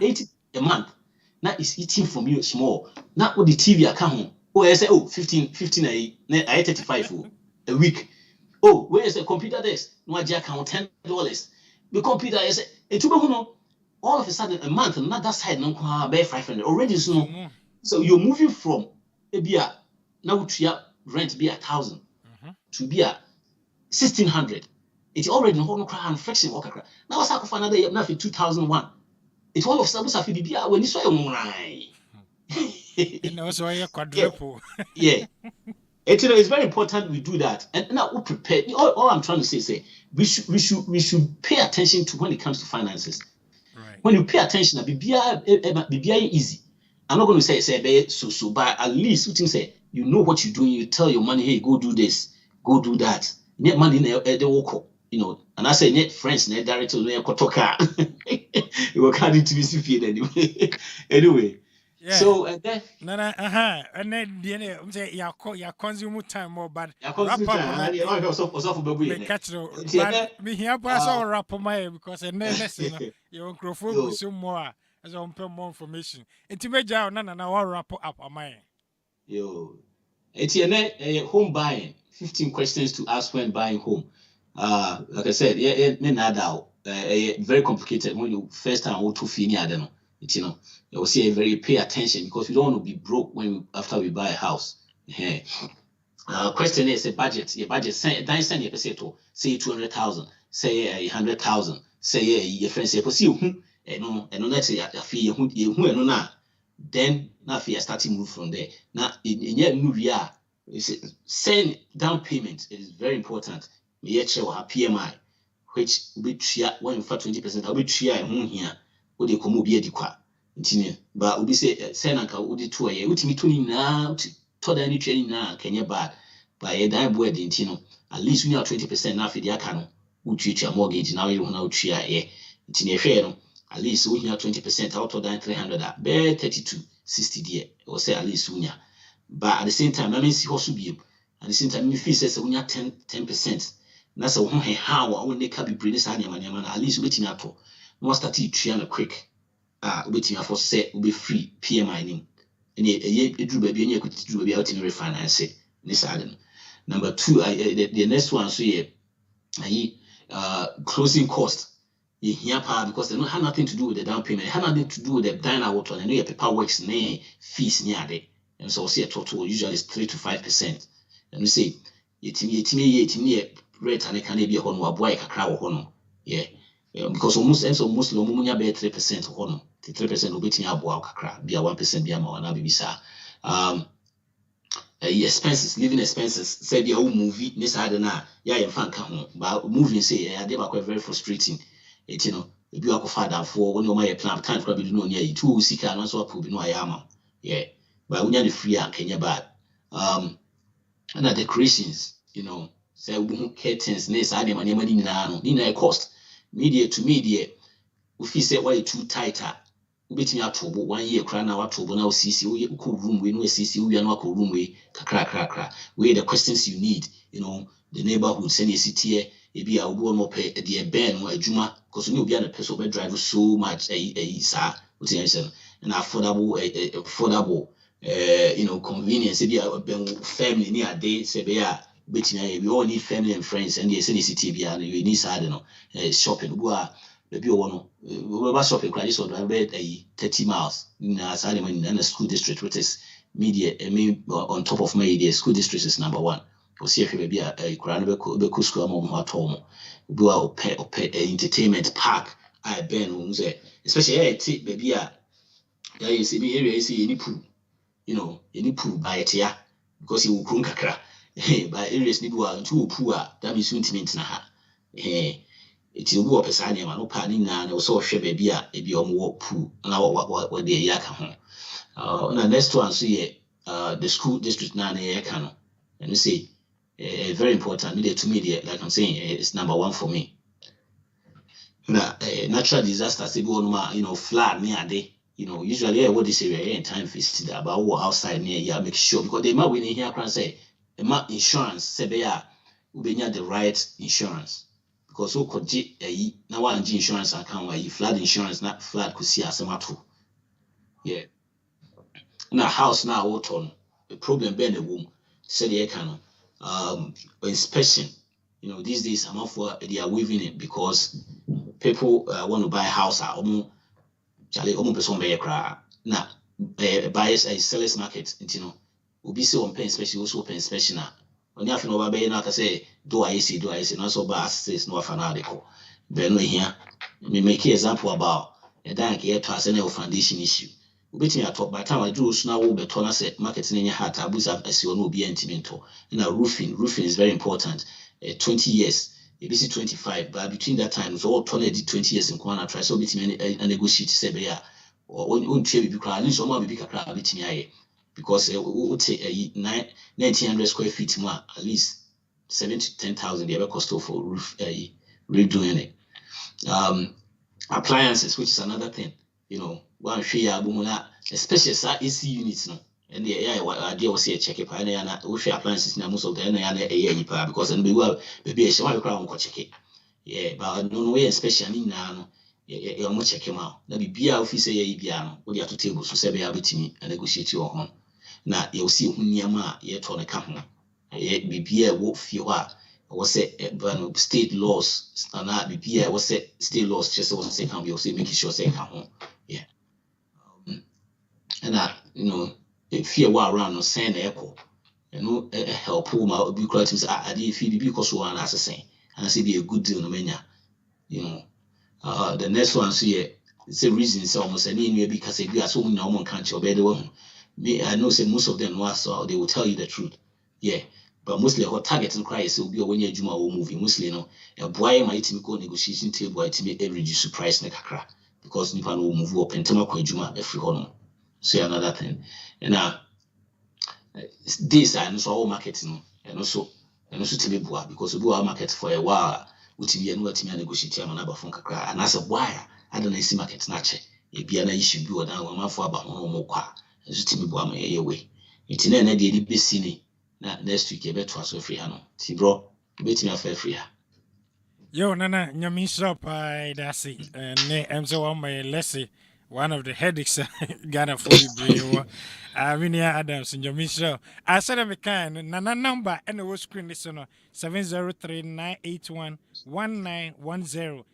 [SPEAKER 2] 80 a month. Now it's eating from you small. Now with the TV account. Oh, I say, oh, 15 I 35 a week. Oh, where is the computer desk? No, I account $10. The computer is it took all of a sudden a month, and not that side, no, 500 already. So you're moving from a beer now to rent be 1,000 to be 1,600. It's already in whole crowd and fraction worker. Now what's happened for another year? Now for 2001. It's all of sudden when you saw
[SPEAKER 1] and also a quadruple.
[SPEAKER 2] Yeah. It's very important we do that. And now we prepare. All I'm trying to say we should pay attention to when it comes to finances.
[SPEAKER 1] Right.
[SPEAKER 2] When you pay attention, be easy. I'm not going to say so, but at least you say you know what you're doing. You tell your money, hey, go do this, go do that. Net money they walk, you know. And I say net friends, net directors, net kotoka. You will carry to be anyway. Anyway.
[SPEAKER 1] Yeah.
[SPEAKER 2] So and then
[SPEAKER 1] and then the say you consume time more, but
[SPEAKER 2] wrap up
[SPEAKER 1] me catch but me here pass all wrap my because and then you microphone some more as on pay more information. It may jaw na wrap up am I.
[SPEAKER 2] Yo. It's home buying. 15 questions to ask when buying home. Like I said, very complicated when you first time to finish, I don't know. You know, you will see very pay attention because we don't want to be broke after we buy a house. Question is a budget. Your budget say 200,000, say 100,000, say your friends say let's say a fee then now fee starting move from there. Now in send down payment. It is very important. We have PMI, which we when you for 20%, I'll be here. What they come be adequate. But we say send anka udi 2 year. Ultimate 20 now to the training now can you bad by a dime word in Tino. At least we have 20% now for the account. Would you mortgage now you know chia here. At least we have 20% out of that 300 bear 3260 dear or say at least we. But at the same time, I mean see also be at the same time if you say we have 10%. That's a how I will make up be bring at least waiting at all. Once that you quick, waiting for say will be free PMI ning. And it drew baby and you could do baby out in refinance it. This item. Number 2, the next one so closing cost. You hear power because they don't have nothing to do with the down payment. They have nothing to do with the diner water. And your paper works near fees near there. And so see a total usually is 3 to 5%. And we say it rate and it can be a honor boy crowd honor. Yeah. Because almost Lomunya be 3% honor. The 3% will be in our boy be a 1% be a more and bisa. Expenses, living expenses, say the old movie, this I don't know. Yeah, you fan come but moving say they were very frustrating. It you know, if you are father for when you my plan time probably no near you 2 seek and also prove no ayama. Yeah. But when you're free and Kenya bad. And the decorations, you know, say curtains, nails, I demand money now, cost. Media to media, if you say why too tighter, waiting out to 1 year cry now to now CC, we cool room, we know CC, we are not cool room, we crack. We the questions you need, you know, the neighborhood, send a city, maybe I will not pay the Ben or a Juma, because you be a person who drive so much and affordable, you know, convenience, maybe a family near day, say, betting we all need family and friends, and yes, any city and you need side shopping. Maybe one shopping credits or about 30 miles in a school district, which is media. I mean, on top of media, school district is number one. Or see if maybe a grand school mom at home. Do our pay entertainment park. I ben especially maybe there is any area any pool, any pool by it here because you will kakra. By areas need one two poor that means sentiment na ha. It will go up a sign man no panning na also share baby a be on pool now what the yak home. The next one see the school district na yakano and you see very important media to media like I'm saying it's number one for me. Now natural disasters they go on flood near day. Usually what this area in time is about outside near here make sure because they might win here can say insurance say they are ubenya the right insurance because so could now one insurance account where you flood insurance not flood could see as a yeah now house now what on the problem being the womb said the can inspection these days I'm for they are weaving it because people want to buy a house at almost person buy a car now buyers a sellers market Ubi say on pen inspection also open inspection na oni afi no ba be na ka say do I see na so ba says no afa na adeko be no here me make example about a dan ke to ase na foundation issue ubetimi atop by time I do so na wo beto na say market na nya heart abusa asi ono obi antimento na roofing is very important 20 years ABC 25 but between that time so all 20 years in corner try so betimi negotiate say be ya on tue bi kra at least o ma bi kakra betimi aye because we take 1900 square feet more at least 7 to 10,000 they ever cost for roof redoing it. Appliances, which is another thing, one share especially AC units no and the idea was here check it and we share appliances now most of them because and baby I crowd check it. Yeah, but no way especially now you almost check him out. That be office piano, what you have to table so say be able to me and negotiate your home. Now you'll see Hunyama yet on a come be a wolf you are was state laws and not be was state laws just was say come you'll see making sure say come home. Yeah. And if you are around no send echo help whom I'll be quite I did feed because one as a saying and I say be a good deal no mania. The next one see it's a reason it's almost any way because if you are so no one can't your bed one. Me, I know say most of them was so they will tell you the truth. Yeah. But mostly what target and cry is will be when you juma or movie. Mostly a boy might go negotiation table to be every reduce price na kakra because Nipan will move up and Tamako Juma every honor. Say another thing. And this I know all marketing and also to be boy because we go market for a while which be another team negotiate man about kakra and as a wire I don't see market snatch. It be an issue be or down 1 month for about no more qua. To me, boy, my way. It's in any daily busy. Next week, you better so free. See, bro, bet me a fair free.
[SPEAKER 1] Yo, Nana, Yamin shop, that's it. And I'm so on my lessy, one of the headaches Ghana for the Minia Adams in your mission. I said, I'm a kind, Nana number, and the screen listener 703-981-1910.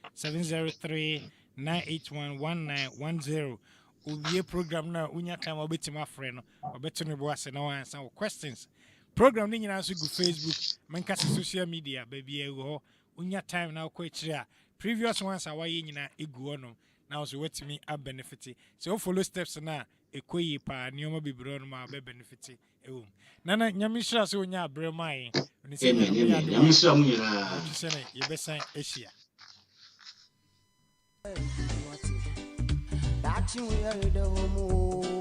[SPEAKER 1] 703-981-1910. Ubi program now, unya time I'll bet my friend, or better me boss and answer questions. Program ning answer go Facebook, mankasi social media, baby go unya time now quite share. Previous ones are why in a iguano. Now so wait me a benefit. So follow steps na a quay pa neoma be brown ma be benefit. Nana Yamisha so nya bremai. When you say
[SPEAKER 2] Yamisha
[SPEAKER 1] you best sign Asia.
[SPEAKER 3] That you hear the home.